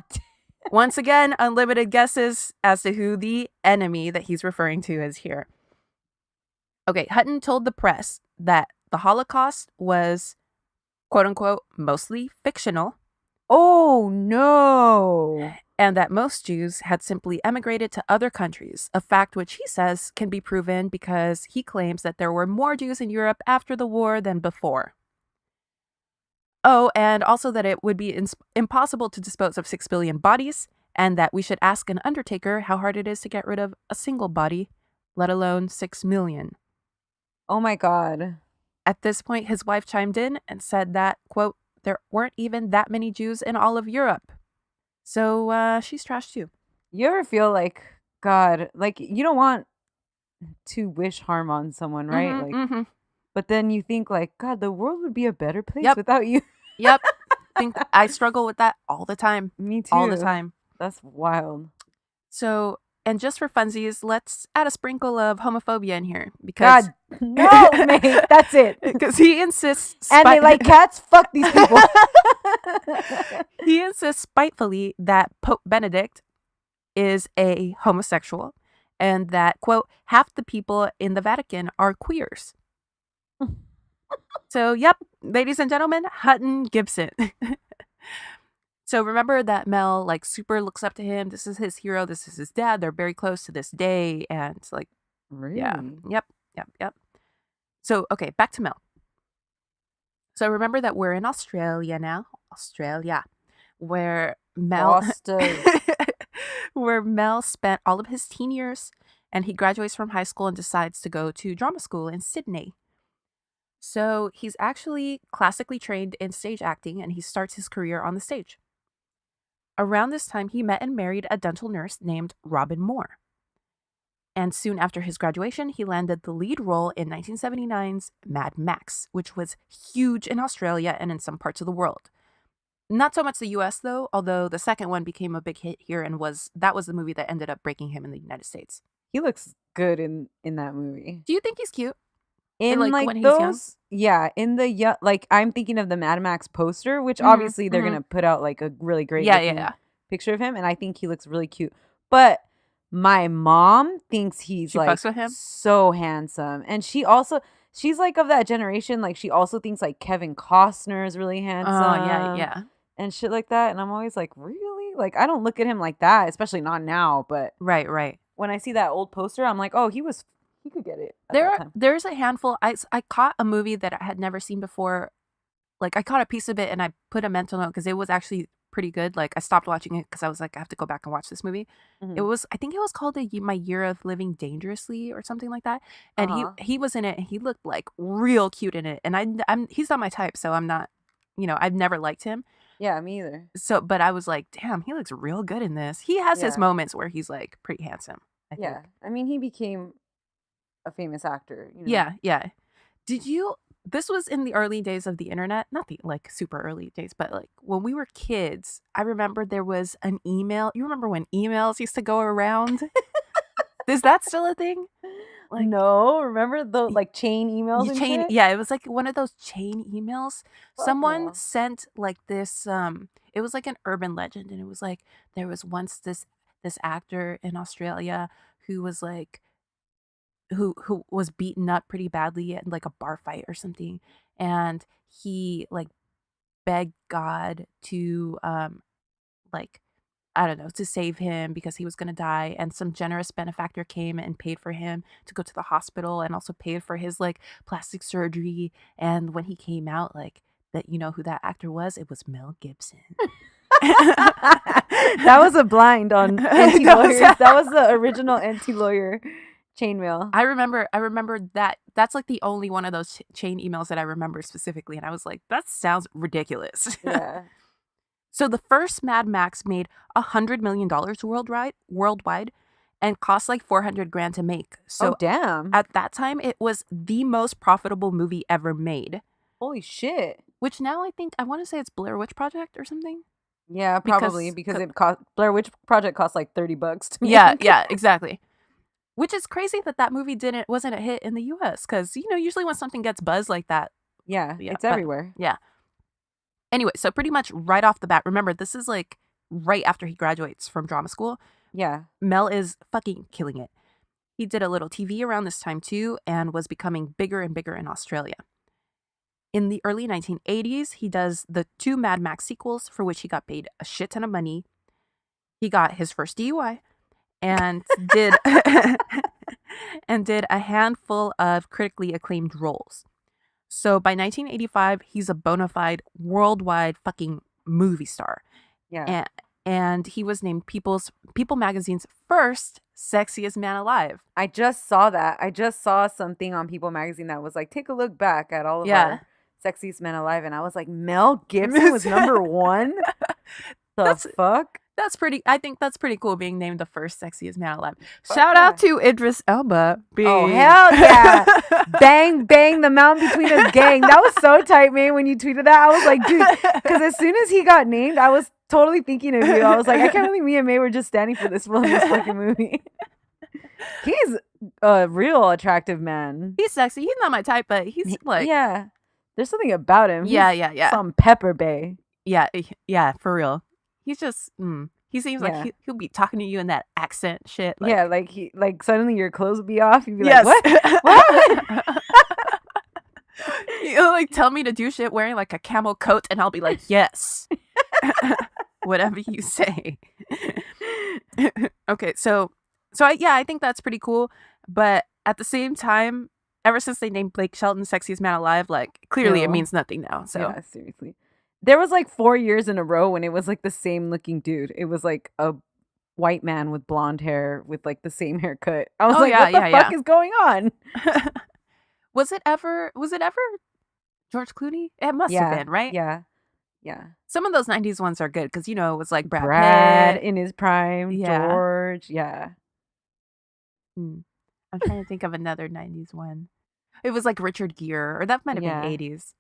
Once again, unlimited guesses as to who the enemy that he's referring to is here. Okay, Hutton told the press that the Holocaust was, quote-unquote, mostly fictional, Oh no. and that most Jews had simply emigrated to other countries, a fact which he says can be proven because he claims that there were more Jews in Europe after the war than before. Oh, and also that it would be impossible to dispose of 6 billion bodies, and that we should ask an undertaker how hard it is to get rid of a single body, let alone 6 million. Oh my God. At this point, his wife chimed in and said that, quote, there weren't even that many Jews in all of Europe. So she's trashed too. You ever feel like, God, like you don't want to wish harm on someone, right? Mhm, Like, mhm. but then you think like, God, the world would be a better place Yep. without you. Yep. I struggle with that all the time. Me too. All the time. That's wild. So, and just for funsies, let's add a sprinkle of homophobia in here because God, no, mate. That's it. because he insists And they like cats. Fuck these people. he insists spitefully that Pope Benedict is a homosexual and that, quote, half the people in the Vatican are queers. So, yep, ladies and gentlemen, Hutton Gibson. So remember that Mel like super looks up to him. This is his hero. This is his dad. They're very close to this day. And like, Really? yeah, yep. So, okay, back to Mel. So remember that we're in Australia now. Australia. Where Mel where Mel spent all of his teen years, and he graduates from high school and decides to go to drama school in Sydney. So he's actually classically trained in stage acting, and he starts his career on the stage. Around this time, he met and married a dental nurse named Robin Moore. And soon after his graduation, he landed the lead role in 1979's Mad Max, which was huge in Australia and in some parts of the world. Not so much the US, though, although the second one became a big hit here and that was the movie that ended up breaking him in the United States. He looks good in that movie. Do you think he's cute? In like, like when he's those, young? yeah, in the like I'm thinking of the Mad Max poster, which Mhm, obviously they're mhm. gonna put out like a really great Yeah, looking yeah. picture of him, and I think he looks really cute. But my mom thinks he's She like fucks with him? so handsome, and she's like of that generation. Like she also thinks like Kevin Costner is really handsome. Oh, yeah. and shit like that. And I'm always like, really? Like I don't look at him like that, especially not now. But Right. when I see that old poster, I'm like, oh, he was he could get it at that time. There's a handful. I caught a movie that I had never seen before. Like, I caught a piece of it and I put a mental note because it was actually pretty good. Like, I stopped watching it because I was like, I have to go back and watch this movie. Mhm. I think it was called My Year of Living Dangerously or something like that. And he was in it and he looked like real cute in it. And he's not my type, so I'm not, I've never liked him. Yeah, me either. So, but I was like, damn, he looks real good in this. He has his Yeah. moments where he's like pretty handsome, I think. Yeah, I mean, he became a famous actor. Yeah. This was in the early days of the internet, not the like super early days, but like when we were kids, I remember there was an email. You remember when emails used to go around? Is that still a thing? Like, no, remember the like chain emails and shit? Yeah, it was like one of those chain emails. Fuck Someone no. sent like this it was like an urban legend, and it was like there was once this actor in Australia who was like who was beaten up pretty badly in like a bar fight or something, and he like begged God to like I don't know, to save him because he was going to die, and some generous benefactor came and paid for him to go to the hospital and also paid for his like plastic surgery. And when he came out, like that, who that actor was? It was Mel Gibson. That was a blind on anti-lawyers. That was the original anti-lawyer chainmail. I remember that. That's like the only one of those chain emails that I remember specifically, and I was like, that sounds ridiculous. Yeah. So the first Mad Max made $100 million worldwide, and cost like $400,000 to make. So damn. at that time, it was the most profitable movie ever made. Holy shit. Which now I want to say it's Blair Witch Project or something. Yeah, probably because it cost Blair Witch Project cost like $30 to make. Yeah, exactly. Which is crazy that movie wasn't a hit in the U.S. because usually when something gets buzz like that, it's everywhere. Yeah. Anyway, so pretty much right off the bat, remember this is like right after he graduates from drama school. Yeah. Mel is fucking killing it. He did a little TV around this time too and was becoming bigger and bigger in Australia. In the early 1980s, he does the 2 Mad Max sequels for which he got paid a shit ton of money. He got his first DUI and did a handful of critically acclaimed roles. So by 1985, he's a bona fide worldwide fucking movie star. Yeah. And he was named People Magazine's first sexiest man alive. I just saw that. I just saw something on People Magazine that was like, take a look back at all of our sexiest men alive. And I was like, Mel Gibson was number 1? Fuck? I think that's pretty cool being named the first sexiest man alive. Shout out to Idris Elba. Oh, hell yeah. Bang, bang, the mountain between us gang. That was so tight, man, when you tweeted that. I was like, dude, because as soon as he got named, I was totally thinking of you. I was like, I can't believe me and May were just standing for this in this fucking movie. He's a real attractive man. He's sexy. He's not my type, but he's like... Yeah. There's something about him. Yeah. Some Pepper Bay. Yeah, for real. He's just... He seems like he'll be talking to you in that accent shit. Like, yeah, like suddenly your clothes will be off. You'd be like, what? What? He'll like tell me to do shit wearing like a camel coat, and I'll be like, yes. Whatever you say. Okay, so I think that's pretty cool. But at the same time, ever since they named Blake Shelton Sexiest Man Alive, like clearly it means nothing now. So yeah, seriously. There was like 4 years in a row when it was like the same looking dude. It was like a white man with blonde hair with like the same haircut. I was what the fuck is going on? Was it ever George Clooney? It must have been, right? Yeah. Some of those 90s ones are good because, it was like Brad Pitt in his prime, George. Yeah. I'm trying to think of another 90s one. It was like Richard Gere, or that might have been 80s.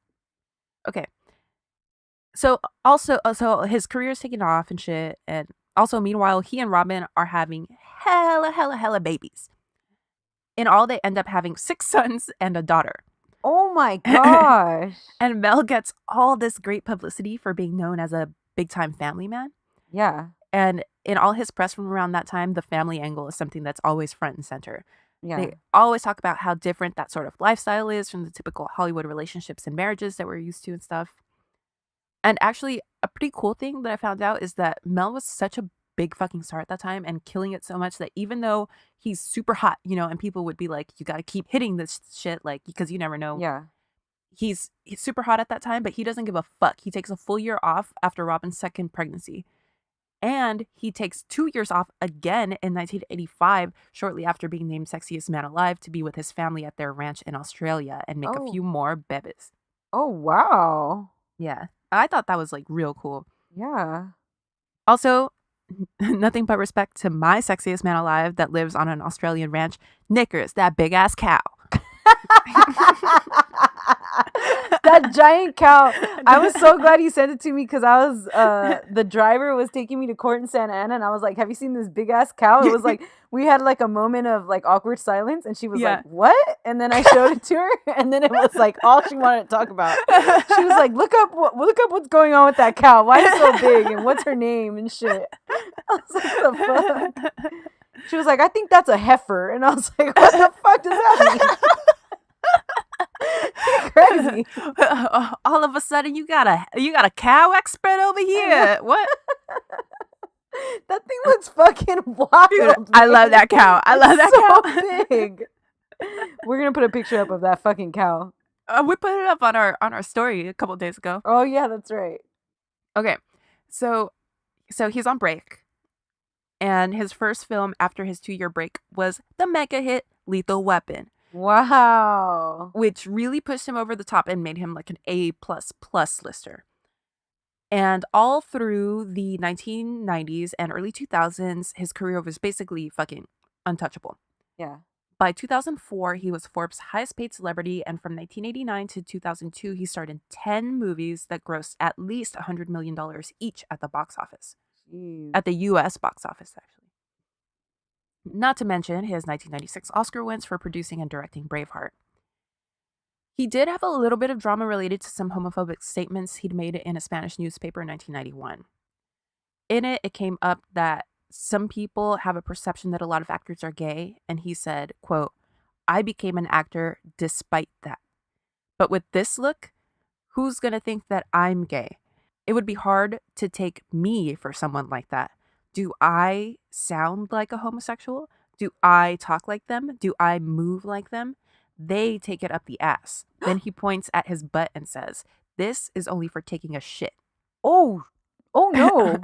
Okay. So his career's taking off and shit. And also, meanwhile, he and Robin are having hella babies. In all, they end up having 6 sons and a daughter. Oh my gosh. And Mel gets all this great publicity for being known as a big-time family man. Yeah. And in all his press from around that time, the family angle is something that's always front and center. Yeah. They always talk about how different that sort of lifestyle is from the typical Hollywood relationships and marriages that we're used to and stuff. And actually, a pretty cool thing that I found out is that Mel was such a big fucking star at that time and killing it so much that even though he's super hot, you know, and people would be like, you got to keep hitting this shit, like, because you never know. Yeah. He's super hot at that time, but he doesn't give a fuck. He takes a full year off after Robin's second pregnancy. And he takes 2 years off again in 1985, shortly after being named Sexiest Man Alive, to be with his family at their ranch in Australia and make a few more bebés. Oh, wow. Yeah. I thought that was like real cool. Yeah. Also, nothing but respect to my sexiest man alive that lives on an Australian ranch, Knickers, that big ass cow. That giant cow. I was so glad you sent it to me because I was the driver was taking me to court in Santa Ana and I was like, have you seen this big ass cow? It was like we had like a moment of like awkward silence and she was like, what? And then I showed it to her and then it was like all she wanted to talk about. She was like, look up what's going on with that cow. Why is it so big and what's her name and shit. I was like, what the fuck? She was like, I think that's a heifer. And I was like, what the fuck does that mean? Crazy. All of a sudden you got a cow expert over here. What? That thing looks fucking wild. Dude, I love that cow. I love that cow. Big. We're gonna put a picture up of that fucking cow. We put it up on our story a couple days ago. Oh yeah, that's right. Okay, so he's on break, and his first film after his 2-year break was the mega hit Lethal Weapon. Wow. Which really pushed him over the top and made him like an A++ lister. And all through the 1990s and early 2000s, his career was basically fucking untouchable. Yeah. By 2004, he was Forbes' highest paid celebrity, and from 1989 to 2002, he starred in 10 movies that grossed at least $100 million each at the box office. Jeez. At the U.S. box office, actually. Not to mention his 1996 Oscar wins for producing and directing Braveheart. He did have a little bit of drama related to some homophobic statements he'd made in a Spanish newspaper in 1991. In it, it came up that some people have a perception that a lot of actors are gay, and he said, quote, I became an actor despite that. But with this look, who's gonna think that I'm gay? It would be hard to take me for someone like that. Do I sound like a homosexual? Do I talk like them? Do I move like them? They take it up the ass. Then he points at his butt and says, this is only for taking a shit. Oh no.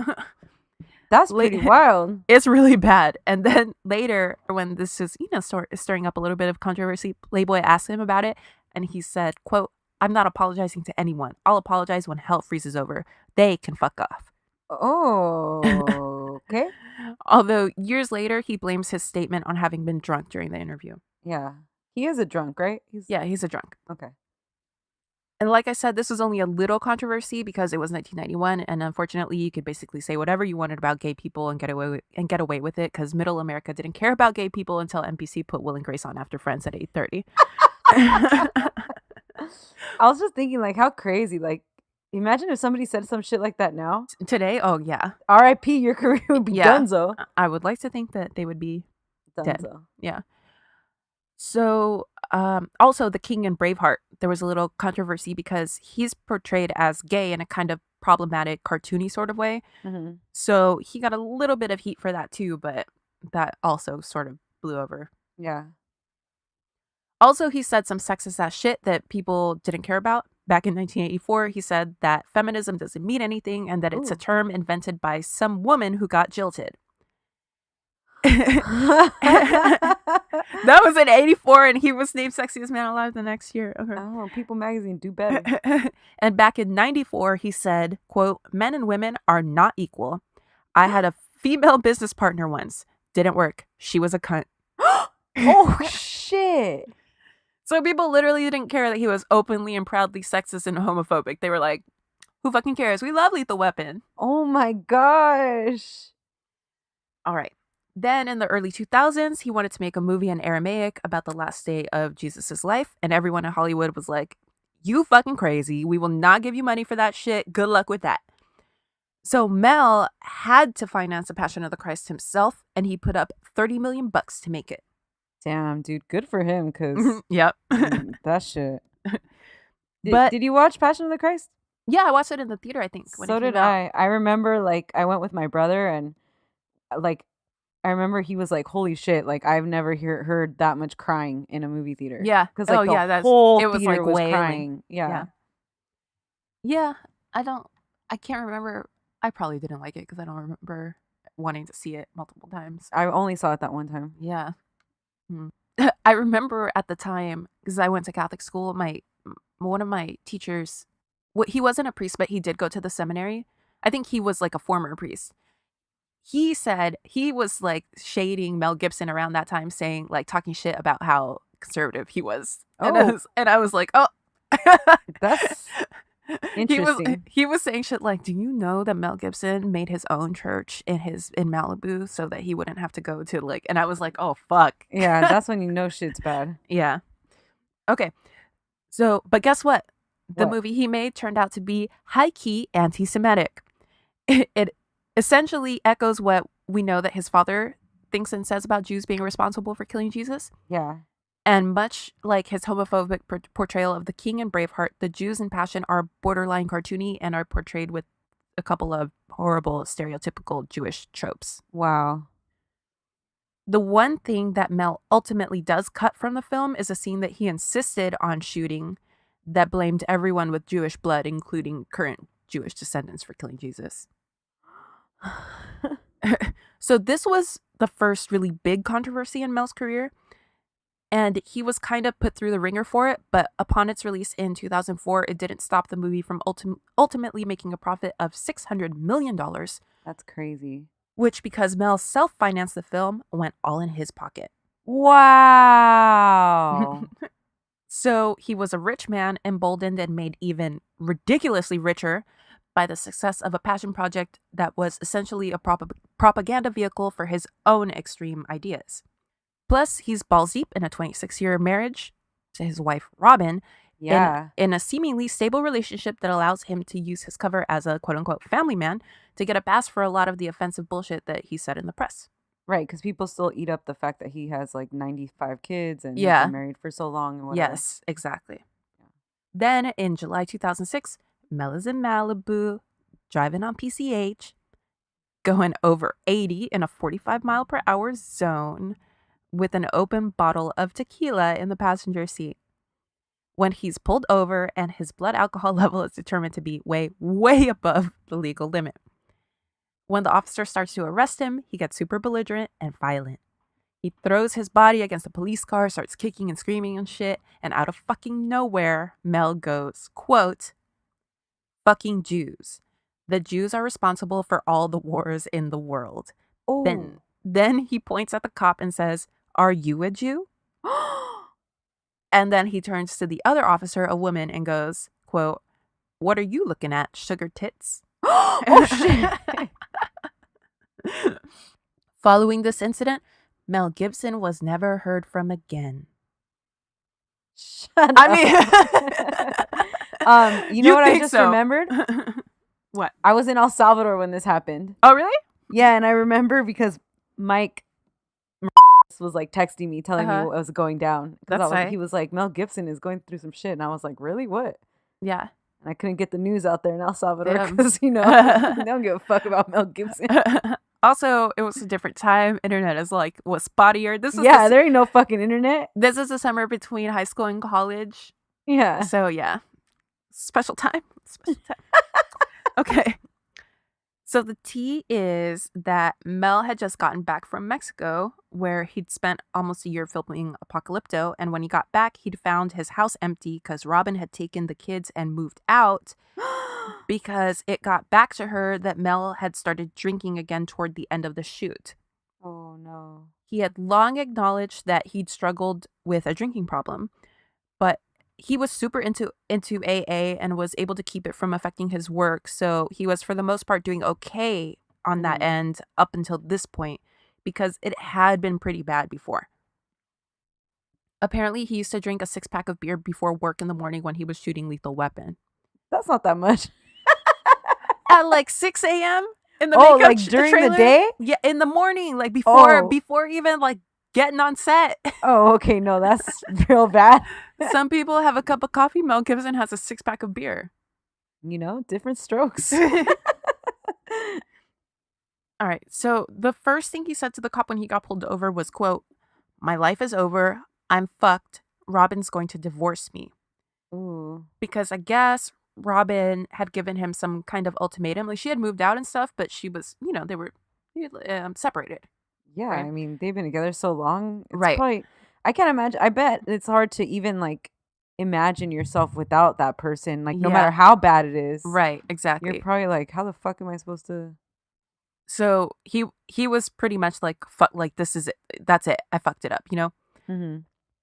That's pretty wild. It's really bad. And then later, when this is, stirring up a little bit of controversy, Playboy asked him about it. And he said, quote, I'm not apologizing to anyone. I'll apologize when hell freezes over. They can fuck off. Oh, okay. Although years later, he blames his statement on having been drunk during the interview. Yeah. He is a drunk, right? He's a drunk. Okay. And like I said, this was only a little controversy because it was 1991, and unfortunately, you could basically say whatever you wanted about gay people and get away with it because Middle America didn't care about gay people until NBC put Will and Grace on after Friends at 8:30. I was just thinking, like, how crazy. Like, imagine if somebody said some shit like that now. Today, oh yeah. R.I.P. Your career would be donezo. I would like to think that they would be dead. Yeah. So, also the King in Braveheart, there was a little controversy because he's portrayed as gay in a kind of problematic, cartoony sort of way. Mm-hmm. So he got a little bit of heat for that too, but that also sort of blew over. Yeah. Also, he said some sexist ass shit that people didn't care about. Back in 1984, he said that feminism doesn't mean anything and that it's a term invented by some woman who got jilted. That was in 84 and he was named Sexiest Man Alive the next year. Okay. Oh, People Magazine, do better. And back in 94, he said, quote, men and women are not equal. I had a female business partner once. Didn't work. She was a cunt. Oh, shit. So people literally didn't care that he was openly and proudly sexist and homophobic. They were like, who fucking cares? We love Lethal Weapon. Oh my gosh. All right. Then in the early 2000s, he wanted to make a movie in Aramaic about the last day of Jesus's life. And everyone in Hollywood was like, you fucking crazy. We will not give you money for that shit. Good luck with that. So Mel had to finance The Passion of the Christ himself. And he put up $30 million to make it. Damn, dude. Good for him. Because yep. That shit. Did you watch Passion of the Christ? Yeah, I watched it in the theater, I think. So did I. I remember, like, I went with my brother and like, I remember he was like, "Holy shit!" Like, I've never heard that much crying in a movie theater. Yeah. because like the That's whole it was theater like was wailing. crying. Yeah. Yeah. I can't remember. I probably didn't like it because I don't remember wanting to see it multiple times. I only saw it that one time. Yeah. I remember at the time, because I went to Catholic school, one of my teachers, he wasn't a priest, but he did go to the seminary. I think he was like a former priest. He said he was like shading Mel Gibson around that time, saying like talking shit about how conservative he was. Oh. And I was like, oh, That's interesting. He was saying shit like, do you know that Mel Gibson made his own church in Malibu so that he wouldn't have to go to like, and I was like, oh fuck. Yeah, that's when you know shit's bad. Yeah. Okay. So, but guess what? The What? movie he made turned out to be high-key anti-Semitic. It essentially echoes what we know that his father thinks and says about Jews being responsible for killing Jesus. Yeah. And much like his homophobic portrayal of the king in Braveheart, the Jews in Passion are borderline cartoony and are portrayed with a couple of horrible stereotypical Jewish tropes. Wow. The one thing that Mel ultimately does cut from the film is a scene that he insisted on shooting that blamed everyone with Jewish blood, including current Jewish descendants, for killing Jesus. So this was the first really big controversy in Mel's career, and he was kind of put through the ringer for it, but upon its release in 2004, it didn't stop the movie from ultimately making a profit of $600 million. That's crazy. Which, because Mel self-financed the film, went all in his pocket. Wow. So he was a rich man, emboldened and made even ridiculously richer by the success of a passion project that was essentially a propaganda vehicle for his own extreme ideas. Plus, he's balls deep in a 26-year marriage to his wife, Robin, Yeah. in a seemingly stable relationship that allows him to use his cover as a quote-unquote family man to get a pass for a lot of the offensive bullshit that he said in the press. Right, because people still eat up the fact that he has like 95 kids and he's Yeah. been married for so long and whatever. Yes, exactly. Then, in July 2006, Mel is in Malibu, driving on PCH, going over 80 in a 45-mile-per-hour zone with an open bottle of tequila in the passenger seat, when he's pulled over and his blood alcohol level is determined to be way, way above the legal limit. When the officer starts to arrest him, he gets super belligerent and violent. He throws his body against a police car, starts kicking and screaming and shit, and out of fucking nowhere, Mel goes, quote, "Fucking Jews. The Jews are responsible for all the wars in the world." Oh. Then he points at the cop and says, "Are you a Jew?" And then he turns to the other officer, a woman, and goes, quote, "What are you looking at, sugar tits?" Oh, shit. Following this incident, Mel Gibson was never heard from again. Shut up. You know what I just remembered? What? I was in El Salvador when this happened. Oh, really? Yeah, and I remember because Mike was like texting me, telling me what was going down. That's right. He was like, Mel Gibson is going through some shit. And I was like, really? What? Yeah. And I couldn't get the news out there in El Salvador Damn. because, you know, they don't give a fuck about Mel Gibson. Also, it was a different time. Internet was spottier. This was Yeah, there ain't no fucking internet. This is the summer between high school and college. Yeah. So, yeah. Special time. Special time. Okay. So the tea is that Mel had just gotten back from Mexico, where he'd spent almost a year filming Apocalypto, and when he got back, he'd found his house empty because Robin had taken the kids and moved out because it got back to her that Mel had started drinking again toward the end of the shoot. Oh, no. He had long acknowledged that he'd struggled with a drinking problem, but he was super into AA and was able to keep it from affecting his work. So he was, for the most part, doing okay on that end up until this point because it had been pretty bad before. Apparently, he used to drink a 6-pack of beer before work in the morning when he was shooting Lethal Weapon. That's not that much. At like 6 a.m. in the Oh, makeup like during trailer? the day? Yeah, in the morning, like before even like getting on set. Oh, okay. No, that's real bad. Some people have a cup of coffee. Mel Gibson has a 6-pack of beer. You know, different strokes. All All right. So the first thing he said to the cop when he got pulled over was, quote, "My life is over. I'm fucked. Robin's going to divorce me." Ooh. Because I guess Robin had given him some kind of ultimatum. Like, she had moved out and stuff, but she was, they were separated. Yeah, Right. I mean, they've been together so long. It's Right. probably, I can't imagine. I bet it's hard to even like imagine yourself without that person. Like, no matter Yeah. how bad it is, Right. you're Exactly. probably like, how the fuck am I supposed to? So he was pretty much like, like, this is it. That's it. I fucked it up, Mm-hmm.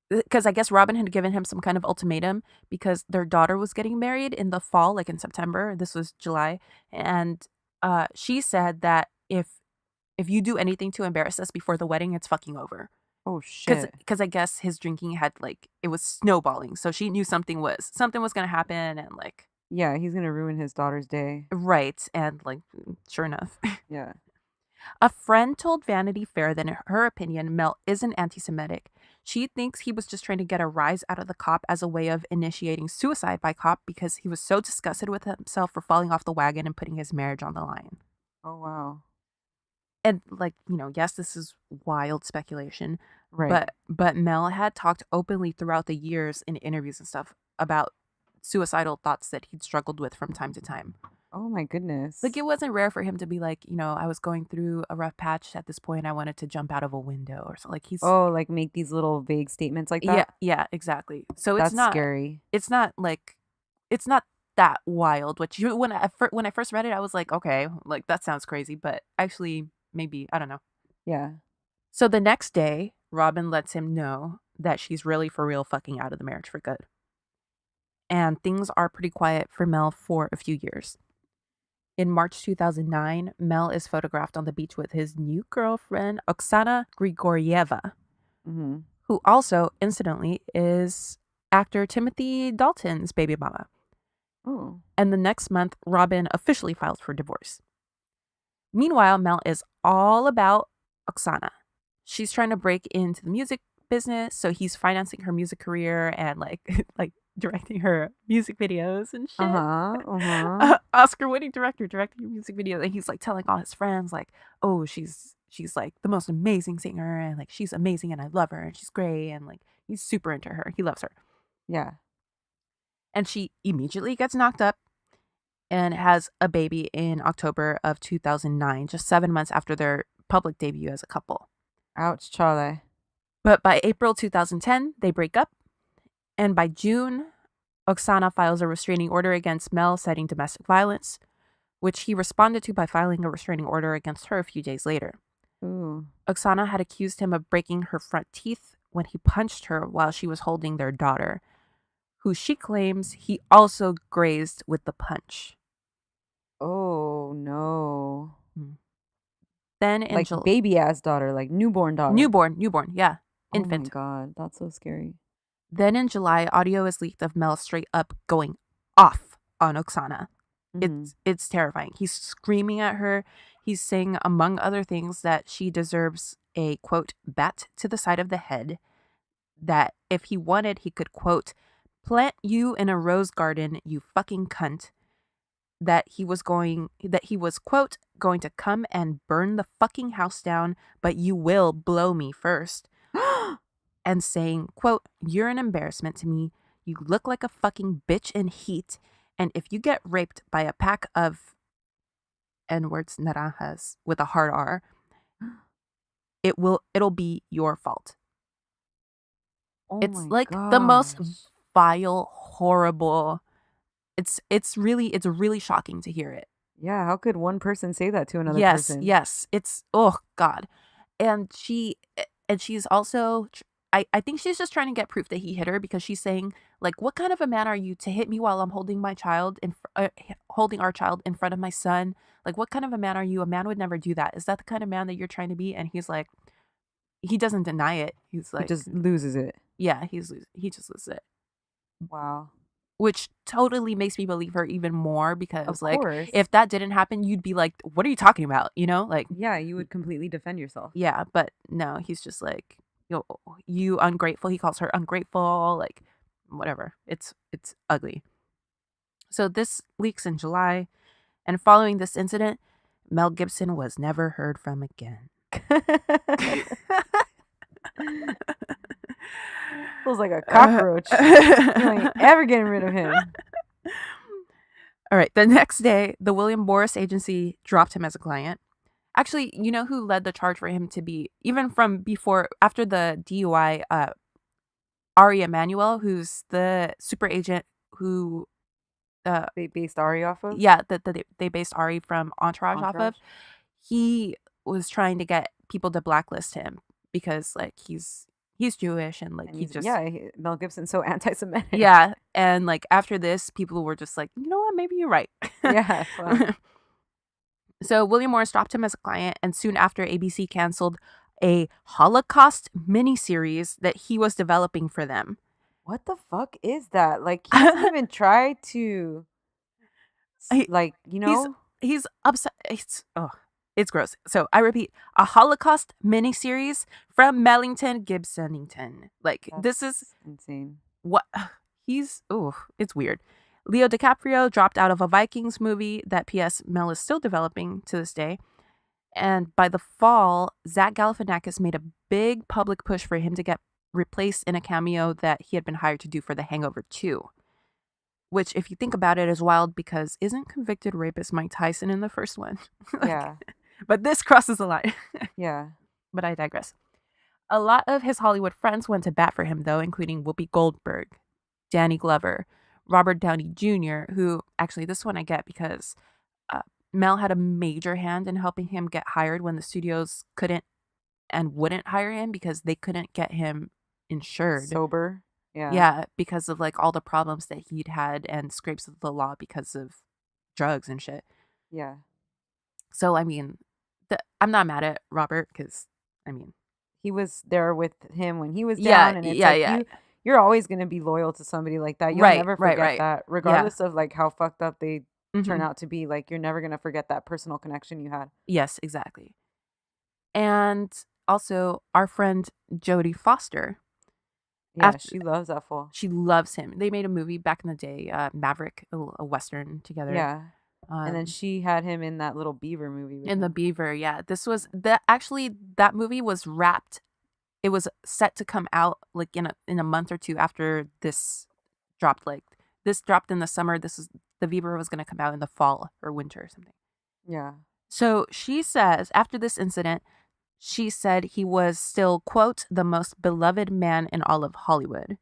Because I guess Robin had given him some kind of ultimatum because their daughter was getting married in the fall, like in September. This was July, and she said that if you do anything to embarrass us before the wedding, it's fucking over. Oh shit. Because I guess his drinking had, like, it was snowballing, so she knew something was gonna happen, and, like, Yeah, he's gonna ruin his daughter's day. right, and, like, sure enough. Yeah. A friend told Vanity Fair that in her opinion, Mel isn't anti-Semitic. She thinks he was just trying to get a rise out of the cop as a way of initiating suicide by cop because he was so disgusted with himself for falling off the wagon and putting his marriage on the line. Oh wow. And, like, yes, this is wild speculation, Right. but Mel had talked openly throughout the years in interviews and stuff about suicidal thoughts that he'd struggled with from time to time. Oh my goodness. Like, it wasn't rare for him to be like, I was going through a rough patch at this point. I wanted to jump out of a window or something. Like, he's Oh, like make these little vague statements like yeah, that. yeah, exactly. So That's scary. it's not like, it's not that wild. Which when I first read it, I was like, okay, like, that sounds crazy, but actually, maybe, I don't know. Yeah. So the next day, Robin lets him know that she's really for real fucking out of the marriage for good. And things are pretty quiet for Mel for a few years. In March 2009, Mel is photographed on the beach with his new girlfriend, Oksana Grigorieva, Mm-hmm. who also, incidentally, is actor Timothy Dalton's baby mama. Oh. And the next month, Robin officially files for divorce. Meanwhile, Mel is all about Oksana. She's trying to break into the music business, so he's financing her music career and like like directing her music videos and shit. Oscar-winning director directing your music videos, and he's like telling all his friends like, "Oh, she's like the most amazing singer, and like she's amazing, and I love her, and she's great, and like he's super into her. He loves her." Yeah. And she immediately gets knocked up and has a baby in October of 2009, just 7 months after their public debut as a couple. Ouch, Charlie. But by April 2010, they break up. And by June, Oksana files a restraining order against Mel citing domestic violence, which he responded to by filing a restraining order against her a few days later. Ooh. Oksana had accused him of breaking her front teeth when he punched her while she was holding their daughter, who she claims he also grazed with the punch. Oh no. Then in Like baby ass daughter, like newborn daughter. Newborn, yeah. Infant. Oh my god, that's so scary. Then in July, audio is leaked of Mel straight up going off on Oksana. Mhm. It's terrifying. He's screaming at her. He's saying, among other things, that she deserves a, quote, bat to the side of the head, that if he wanted, he could, quote, plant you in a rose garden, you fucking cunt, that he was, quote, going to come and burn the fucking house down, but you will blow me first. And saying, quote, you're an embarrassment to me. You look like a fucking bitch in heat. And if you get raped by a pack of N-words, naranjas, with a hard R, it'll be your fault. Oh It's my like gosh. the most vile, horrible. It's really shocking to hear it. Yeah, how could one person say that to another person? Yes. It's, oh God. And she's also, I think she's just trying to get proof that he hit her, because she's saying, like, what kind of a man are you to hit me while I'm holding my child holding our child in front of my son? Like, what kind of a man are you? A man would never do that. Is that the kind of man that you're trying to be? And he's like, he doesn't deny it. He's like, He just loses it. yeah, he just loses it. Wow. Which totally makes me believe her even more, because Of like, course. if that didn't happen, you'd be like, what are you talking about? Like, Yeah, you would completely defend yourself. yeah, but no, he's just like, you ungrateful. He calls her ungrateful, like, whatever. It's ugly. So this leaks in July, and following this incident, Mel Gibson was never heard from again. Feels like a cockroach. You ain't ever getting rid of him. All right. The next day, the William Morris Agency dropped him as a client. Actually, you know who led the charge for him to be, even from before, after the DUI, Ari Emanuel, who's the super agent who They based Ari off of? yeah, they based Ari from Entourage off of. Entourage? He was trying to get people to blacklist him because like he's Jewish and like And he he's- just Mel Gibson's so anti-Semitic. yeah, and like after this, people were just like, you know what, maybe you're right. Yeah. Well, So William Morris dropped him as a client, and soon after, ABC canceled a Holocaust miniseries that he was developing for them. what the fuck is that? Like, he doesn't even try to, He- like, you know? He's upset. It's gross. So I repeat, a Holocaust miniseries from Mellington Gibsonington. Like this is That's insane. what it's weird. Leo DiCaprio dropped out of a Vikings movie that P.S. Mel is still developing to this day. And by the fall, Zach Galifianakis made a big public push for him to get replaced in a cameo that he had been hired to do for The Hangover 2. Which, if you think about it, is wild because isn't convicted rapist Mike Tyson in the first one? Yeah. But this crosses the line. Yeah. But I digress. A lot of his Hollywood friends went to bat for him, though, including Whoopi Goldberg, Danny Glover, Robert Downey Jr., who, actually, this one I get because Mel had a major hand in helping him get hired when the studios couldn't and wouldn't hire him because they couldn't get him insured. Sober. Yeah. Yeah, because of like all the problems that he'd had and scrapes of the law because of drugs and shit. Yeah. So, I mean, I'm not mad at Robert because, I mean, He was there with him when he was down. Yeah, And it's yeah, like yeah. You're always going to be loyal to somebody like that. You'll Right, never right, forget right. that. Regardless of like how fucked up they turn Mhm. out to be. Like, you're never going to forget that personal connection you had. Yes, exactly. And also, our friend Jodie Foster, Yeah. After- She loves that fool. she loves him. They made a movie back in the day, Maverick, a Western together. Yeah. And then Um, she had him in that little beaver movie. With in the him. Beaver, yeah. This was that movie was wrapped. It was set to come out like in a month or two after this dropped. Like this dropped in the summer. The Beaver was going to come out in the fall or winter or something. Yeah. So she says after this incident, she said he was still, quote, the most beloved man in all of Hollywood.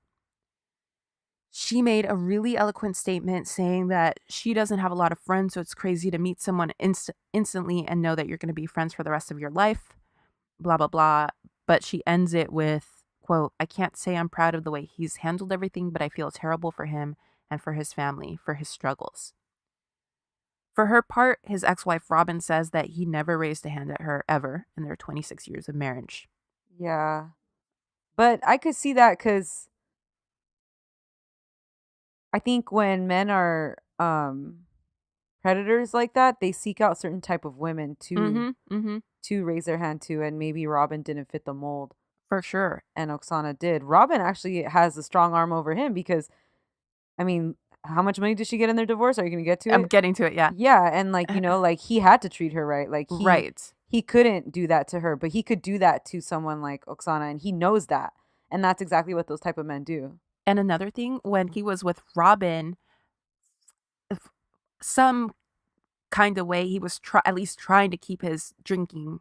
She made a really eloquent statement saying that she doesn't have a lot of friends, so it's crazy to meet someone instantly and know that you're going to be friends for the rest of your life, blah, blah, blah. But she ends it with, quote, I can't say I'm proud of the way he's handled everything, but I feel terrible for him and for his family, for his struggles. For her part, his ex-wife Robin says that he never raised a hand at her ever in their 26 years of marriage. Yeah. But I could see that because I think when men are predators like that, they seek out certain type of women to raise their hand to, and maybe Robin didn't fit the mold, For sure. and Oksana did. Robin actually has a strong arm over him because, I mean, how much money did she get in their divorce? Are you gonna get to I'm it? getting to it, yeah. Yeah, and like like he had to treat her right. Like Right. he couldn't do that to her, but he could do that to someone like Oksana, and he knows that, and that's exactly what those type of men do. And another thing, when he was with Robin, some kind of way he was at least trying to keep his drinking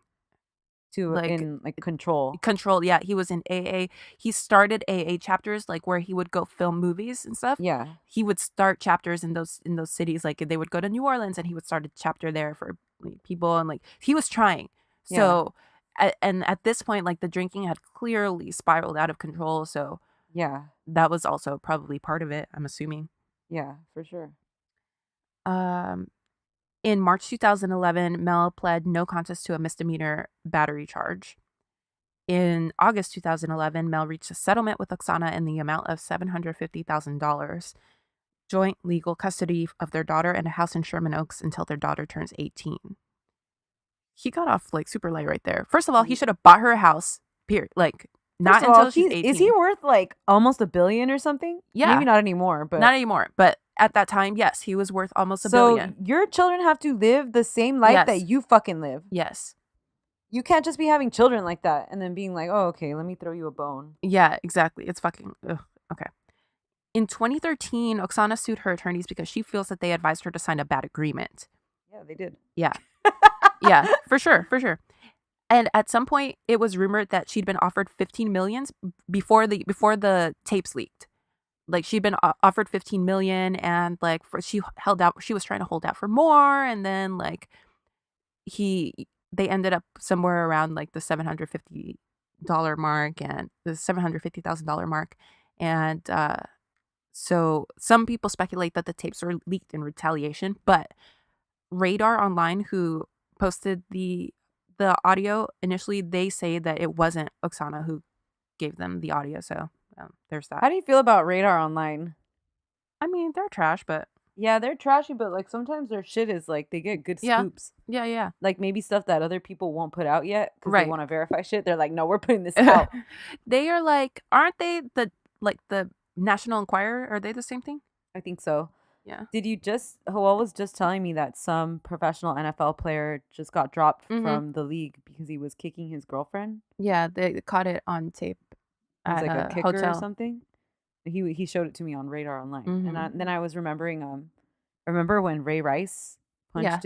To like in like control. controlled. Yeah, he was in AA. He started AA chapters like where he would go film movies and stuff. Yeah. He would start chapters in those cities. Like they would go to New Orleans and he would start a chapter there for like, people, and like he was trying. So and at this point, like the drinking had clearly spiraled out of control. So Yeah. that was also probably part of it, I'm assuming. Yeah, for sure. In March 2011, Mel pled no contest to a misdemeanor battery charge. In August 2011, Mel reached a settlement with Oksana in the amount of $750,000, joint legal custody of their daughter, and a house in Sherman Oaks until their daughter turns 18. He got off like super light right there. First of all, he should have bought her a house. Period. Like not First of all, until she's 18. is he worth like almost $1 billion or something? Yeah. Maybe not anymore, but Not anymore, but At that time, yes, he was worth almost $1 So billion. your children have to live the same life that Yes. you fucking live. Yes. You can't just be having children like that and then being like, oh, okay, let me throw you a bone. Yeah, exactly. It's fucking ugh. Okay. In 2013, Oksana sued her attorneys because she feels that they advised her to sign a bad agreement. Yeah, they did. Yeah. Yeah, for sure. And at some point, it was rumored that she'd been offered 15 million before the tapes leaked. Like she'd been offered 15 million, and like she was trying to hold out for more, and then like they ended up somewhere around like the $750 mark and the $750,000 mark, and so some people speculate that the tapes were leaked in retaliation, but Radar Online, who posted the audio initially, they say that it wasn't Oksana who gave them the audio. So there's that. How do you feel about Radar Online? I mean, they're trash, but yeah, they're trashy, but like sometimes their shit is like they get good Yeah. scoops. yeah. Like maybe stuff that other people won't put out yet because Right. they want to verify shit. They're like, no, we're putting this out. They are like, aren't they the National Enquirer? Are they the same thing? I think so. Yeah. Did you Joel was just telling me that some professional NFL player just got dropped from the league because he was kicking his girlfriend? Yeah, they caught it on tape It was at like a a kicker hotel. or something. He showed it to me on Radar Online, and then I was remembering remember when Ray Rice punched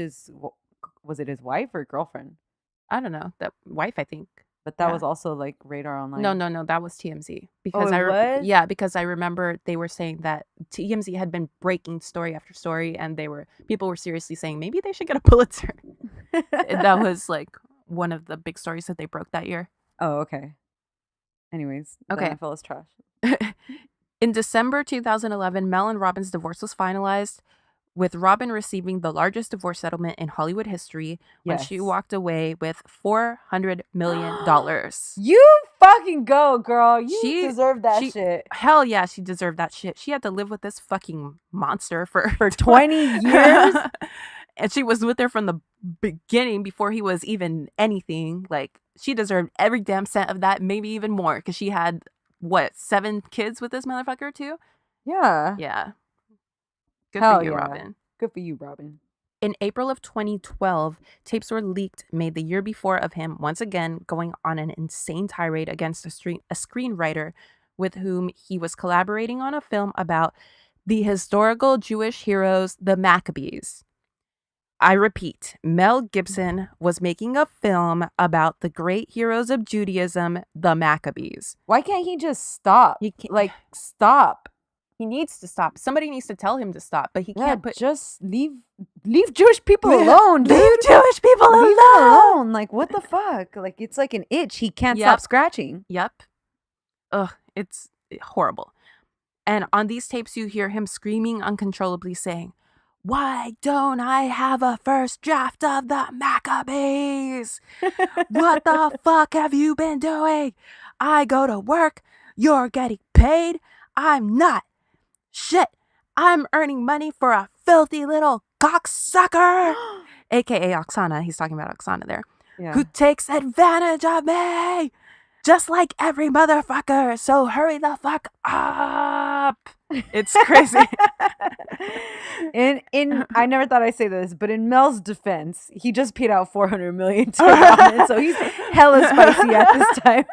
was it his wife or girlfriend? I don't know, that wife, I think. But that Yeah. was also like Radar Online. No, that was TMZ. Because it was? Yeah, because I remember they were saying that TMZ had been breaking story after story, and people were seriously saying maybe they should get a Pulitzer. That was like one of the big stories that they broke that year. Oh, okay. Anyways, Okay. the NFL is trash. In December 2011, Mel and Robin's divorce was finalized, with Robin receiving the largest divorce settlement in Hollywood history when she Yes. walked away with $400 million. You fucking go, girl. You She- deserve that she- shit. Hell yeah, she deserved that shit. She had to live with this fucking monster for 20 years? And she was with her from the beginning before he was even anything. Like, she deserved every damn cent of that, maybe even more, because she had, 7 kids with this motherfucker too? Yeah. Yeah. Good Hell for you, yeah. Robin. Good for you, Robin. In April of 2012, tapes were leaked made the year before of him once again going on an insane tirade against a screenwriter with whom he was collaborating on a film about the historical Jewish heroes, the Maccabees. I repeat, Mel Gibson was making a film about the great heroes of Judaism, the Maccabees. Why can't he just stop? He can't- Like, stop. He needs to stop. Somebody needs to tell him to stop, but he Yeah, can't put... just leave Jewish people alone, dude. Leave Jewish people Leave alone! them alone. Like, what the fuck? Like, it's like an itch he can't Yep. stop scratching. Yep. Ugh, it's horrible. And on these tapes, you hear him screaming uncontrollably, saying, "Why don't I have a first draft of the Maccabees? What the fuck have you been doing? I go to work. You're getting paid. I'm not. Shit. I'm earning money for a filthy little cocksucker." AKA Oksana. He's talking about Oksana there. Yeah. Who takes advantage of me, just like every motherfucker. So hurry the fuck up. It's crazy. In I never thought I'd say this, but in Mel's defense, he just paid out $400 million to Robin, so he's hella spicy at this time.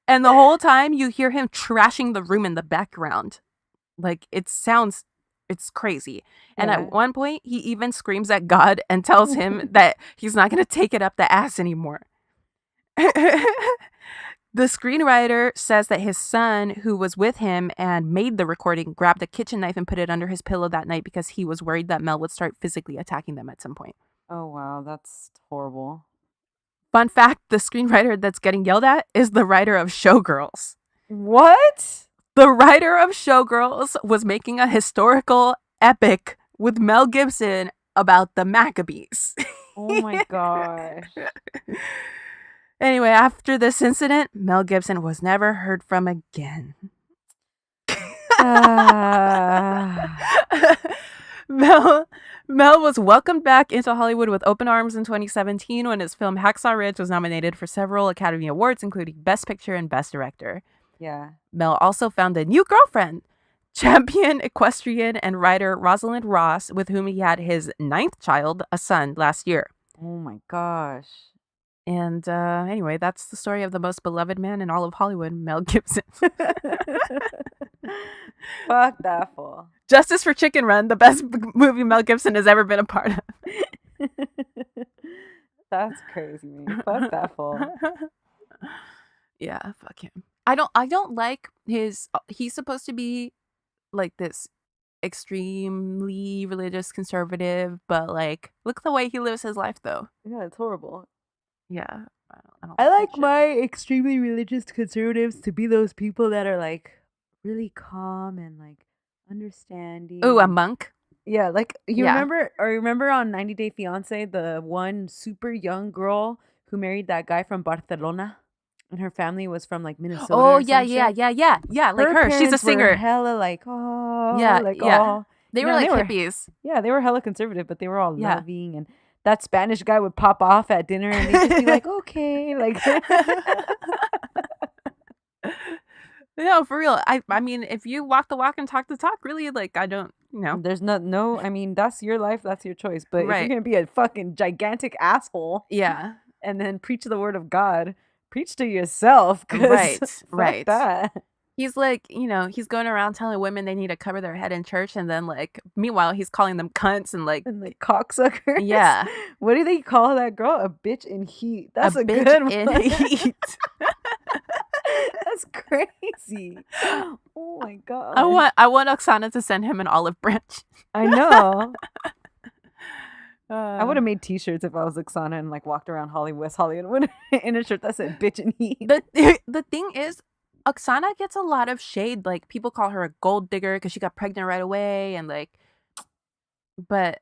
And the whole time you hear him trashing the room in the background. Like, it's crazy. And Yeah. at one point, he even screams at God and tells him that he's not going to take it up the ass anymore. The screenwriter says that his son, who was with him and made the recording, grabbed a kitchen knife and put it under his pillow that night because he was worried that Mel would start physically attacking them at some point. Oh wow, that's horrible. Fun fact, the screenwriter that's getting yelled at is the writer of Showgirls. What? The writer of Showgirls was making a historical epic with Mel Gibson about the Maccabees. Oh my gosh. Anyway, after this incident, Mel Gibson was never heard from again. Mel was welcomed back into Hollywood with open arms in 2017 when his film Hacksaw Ridge was nominated for several Academy Awards, including Best Picture and Best Director. Yeah. Mel also found a new girlfriend, champion, equestrian, and rider Rosalind Ross, with whom he had his 9th child, a son, last year. Oh my gosh. And anyway, that's the story of the most beloved man in all of Hollywood, Mel Gibson. Fuck that fool. Justice for Chicken Run, the best movie Mel Gibson has ever been a part of. That's crazy, man. Fuck that fool. Yeah, fuck him. I don't like his. He's supposed to be like this extremely religious conservative, but like, look the way he lives his life, though. Yeah, it's horrible. Yeah, I don't I like like that my extremely religious conservatives to be those people that are like really calm and like understanding. shit. Ooh, a monk. Yeah, like you Yeah. remember on 90 Day Fiance, the one super young girl who married that guy from Barcelona, and her family was from like Minnesota. Oh or yeah, some yeah, shit? yeah. Like her, she's a parents were singer. hella like oh Yeah, like yeah. oh. They You were know, like they were- hippies. Yeah, they were hella conservative, but they were all Yeah. loving, and that Spanish guy would pop off at dinner and they'd just be like, okay, like No, for real. I mean, if you walk the walk and talk the talk, really, like, I don't, there's no I mean, that's your life, that's your choice. But if Right. you're gonna be a fucking gigantic asshole Yeah. and then preach the word of God, preach to yourself. 'Cause Right, fuck right. that. He's like, he's going around telling women they need to cover their head in church, and then like, meanwhile, he's calling them cunts and like, And like cocksuckers. Yeah. What do they call that girl? A bitch in heat. That's a, bitch good in one. heat. That's crazy. Oh my god. I want Oksana to send him an olive branch. I know. I Uh, would have made t-shirts if I was Oksana and like walked around West Hollywood in a shirt that said bitch in heat. the thing is, Oksana gets a lot of shade. Like, people call her a gold digger because she got pregnant right away, and like, but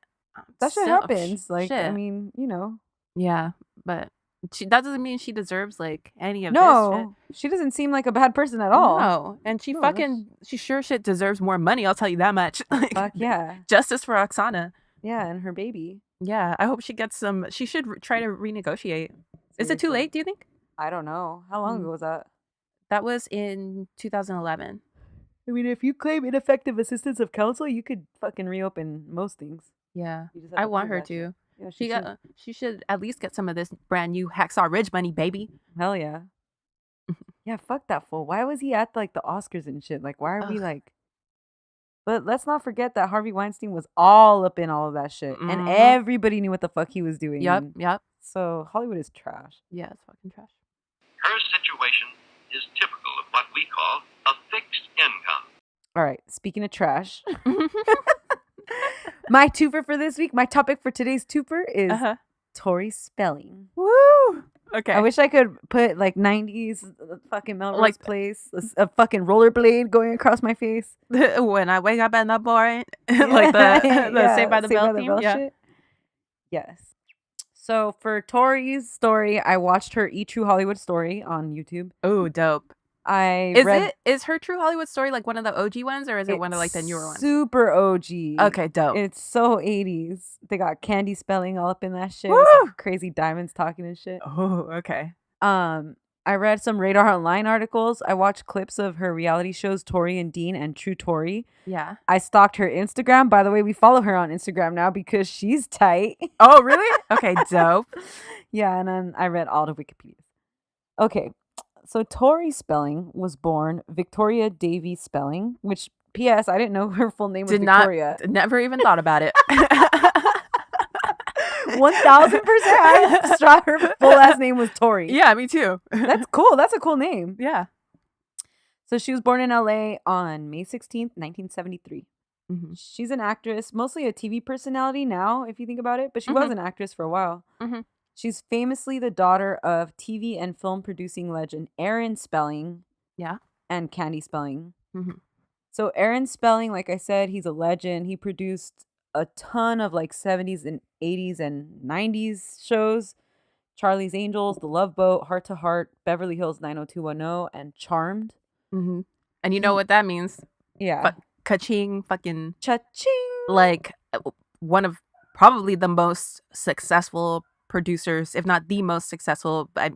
That shit still- happens. Like, I shit. mean, Yeah, but that doesn't mean she deserves like any of this no, she doesn't seem like a bad person at shit. all. No, and she No, she sure shit deserves more money. I'll tell you that much. Like, Fuck yeah. justice for Oksana. Yeah, and her baby. Yeah, I hope she gets some. She should try to renegotiate. Is it too Seriously. late? Do you think? I don't know. How long Mm. ago was that? That was in 2011. I mean, if you claim ineffective assistance of counsel, you could fucking reopen most things. Yeah, You just have I to want prove her that shit. to. Yeah, She should at least get some of this brand new Hacksaw Ridge money, baby. Hell yeah. Yeah, fuck that fool. Why was he at like the Oscars and shit? Like, why are we Ugh. like? But let's not forget that Harvey Weinstein was all up in all of that shit, and Mhm. everybody knew what the fuck he was doing. Yep, and yep. So Hollywood is trash. Yeah, it's fucking trash. Her situation is typical of what we call a fixed income. All right. Speaking of trash, my twofer for this week, my topic for today's twofer is Uh-huh. Tori Spelling. Woo! Okay. I wish I could put like 90s fucking Melrose Like- Place, a fucking rollerblade going across my face. When I wake up in the morning, like the Yeah, Saved by the Bell theme. Yeah. shit. Yes. So for Tori's story, I watched her E True Hollywood Story on YouTube. Oh, dope. I Is read is her True Hollywood Story like one of the OG ones, or is it one of like the newer ones? Super OG. Okay, dope. It's so 80s. They got Candy Spelling all up in that shit. With Woo! some crazy diamonds talking and shit. Oh, okay. I read some Radar Online articles. I watched clips of her reality shows, Tori and Dean and True Tori. Yeah. I stalked her Instagram. By the way, we follow her on Instagram now because she's tight. Oh, really? Okay, dope. Yeah, and then I read all the Wikipedia. Okay, so Tori Spelling was born Victoria Davies Spelling, which, P.S., I didn't know her full name was Did not. Victoria. Never even thought about it. 1000% I thought her full last name was Tori. Yeah, me too. That's cool. That's a cool name. Yeah. So she was born in LA on May 16th, 1973. Mhm. She's an actress, mostly a TV personality now, if you think about it, but she was an actress for a while. Mhm. She's famously the daughter of TV and film producing legend Aaron Spelling. Yeah. And Candy Spelling. Mhm. So Aaron Spelling, like I said, he's a legend. He produced a ton of like 70s and 80s and 90s shows. Charlie's Angels, The Love Boat, Heart to Heart, Beverly Hills 90210, and Charmed. Mhm. And you know what that means? Yeah. But ka-ching, fucking Cha-ching! like one of probably the most successful producers, if not the most successful. I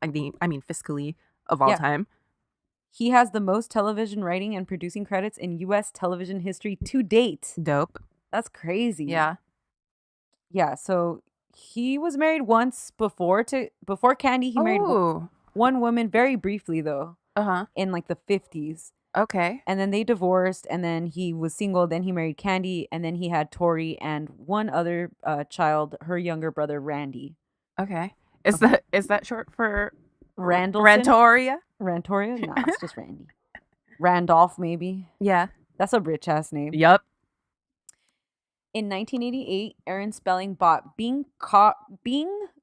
mean fiscally of all Yeah. time. He has the most television writing and producing credits in U.S. television history to date. Dope. That's crazy. Yeah. Yeah, so he was married once before Candy. He married one woman very briefly, though, in like the 50s. Okay. And then they divorced, and then he was single. Then he married Candy, and then he had Tori and one other child, her younger brother, Randy. Okay. Is that short for Rantoria? Rantoria? No, it's just Randy. Randolph, maybe. Yeah. That's a rich-ass name. Yup. In 1988, Aaron Spelling bought Bing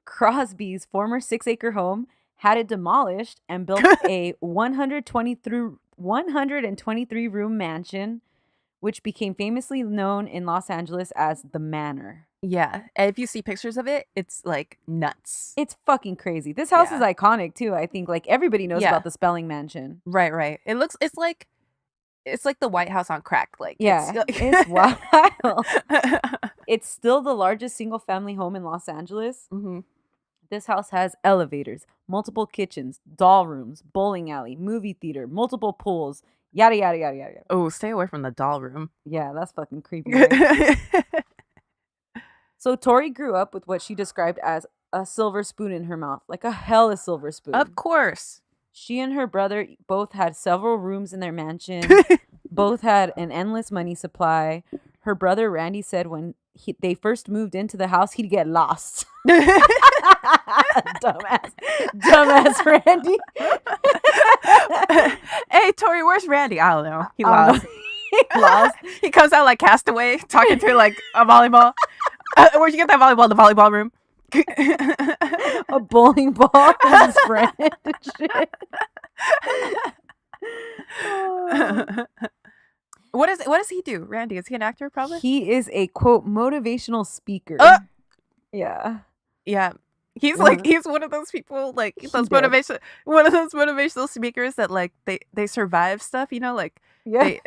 Crosby's former 6-acre home, had it demolished, and built a 123-room mansion, which became famously known in Los Angeles as the Manor. Yeah. And if you see pictures of it, it's like nuts. It's fucking crazy. This house is iconic too. I think like everybody knows about the Spelling Mansion. Right. It's like the White House on crack. Like, it's wild. It's still the largest single family home in Los Angeles. Mm-hmm. This house has elevators, multiple kitchens, doll rooms, bowling alley, movie theater, multiple pools, yada, yada, yada, yada. Oh, stay away from the doll room. Yeah, that's fucking creepy. Right? So Tori grew up with what she described as a silver spoon in her mouth, like a hella silver spoon. Of course. She and her brother both had several rooms in their mansion. Both had an endless money supply. Her brother Randy said when they first moved into the house, he'd get lost. Dumbass Randy. Hey, Tori, where's Randy? I don't know. He lost. He lost. He comes out like Castaway, talking to like a volleyball. Where'd you get that volleyball? The volleyball room. A bowling ball from his friend and shit. What does he do? Randy, is he an actor probably? He is a quote motivational speaker. Yeah. Yeah. He's like he's one of those people like one of those motivational speakers that like they survive stuff, you know, like they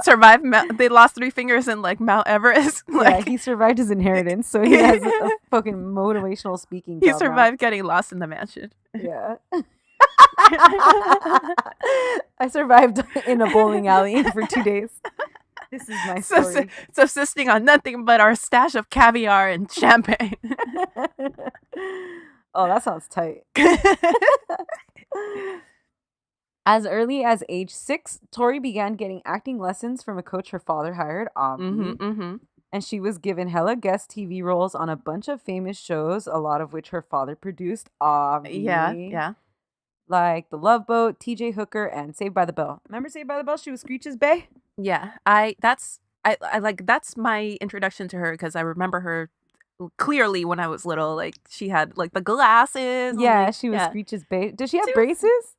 survive they lost 3 fingers in like Mount Everest. Like, yeah, he survived his inheritance, so he has a fucking motivational speaking job. He survived getting lost in the mansion. Yeah. I survived in a bowling alley for 2 days. This is my story. Subsisting on nothing but our stash of caviar and champagne. Oh, that sounds tight. As early as age 6, Tori began getting acting lessons from a coach her father hired, Avi. And she was given hella guest TV roles on a bunch of famous shows, a lot of which her father produced, Avi. Yeah. Like The Love Boat, TJ Hooker, and Saved by the Bell. Remember Saved by the Bell? She was Screech's bae? Yeah. That's my introduction to her because I remember her clearly when I was little. Like she had like the glasses. Yeah, she was Screech's bae. Did she have braces?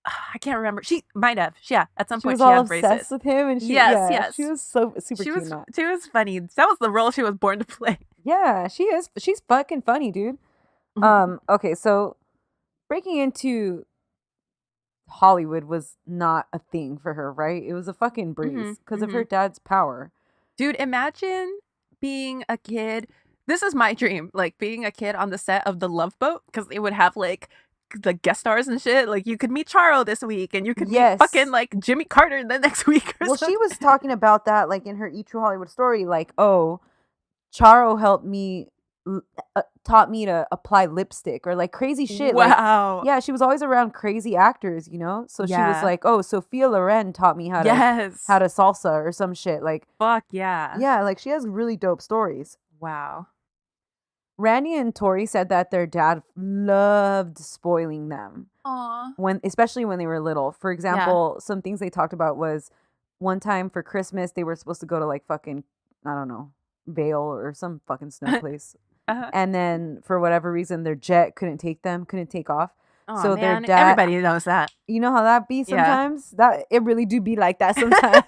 I can't remember. She might have. Yeah, at some point she had braces. Obsessed with him, and yes. She was so super cute. She was funny. That was the role she was born to play. Yeah, she is. She's fucking funny, dude. Okay, so breaking into Hollywood was not a thing for her, right? It was a fucking breeze because of her dad's power. Dude, imagine being a kid. This is my dream, like being a kid on the set of The Love Boat, because they would have like the guest stars and shit. Like you could meet Charo this week, and you could meet fucking like Jimmy Carter the next week. Or something. She was talking about that like in her E True Hollywood story, like, oh, Charo helped me. Taught me to apply lipstick or like crazy shit. Wow. Like, yeah, she was always around crazy actors, you know? So she was like, oh, Sophia Loren taught me how to salsa or some shit. Like, fuck yeah. Yeah, like she has really dope stories. Wow. Randy and Tori said that their dad loved spoiling them. Aww. Especially when they were little. For example, some things they talked about was one time for Christmas, they were supposed to go to like fucking, I don't know, Vail or some fucking snow place. And then for whatever reason their jet couldn't take off. So their dad, everybody knows that. You know how that be sometimes? That it really do be like that sometimes.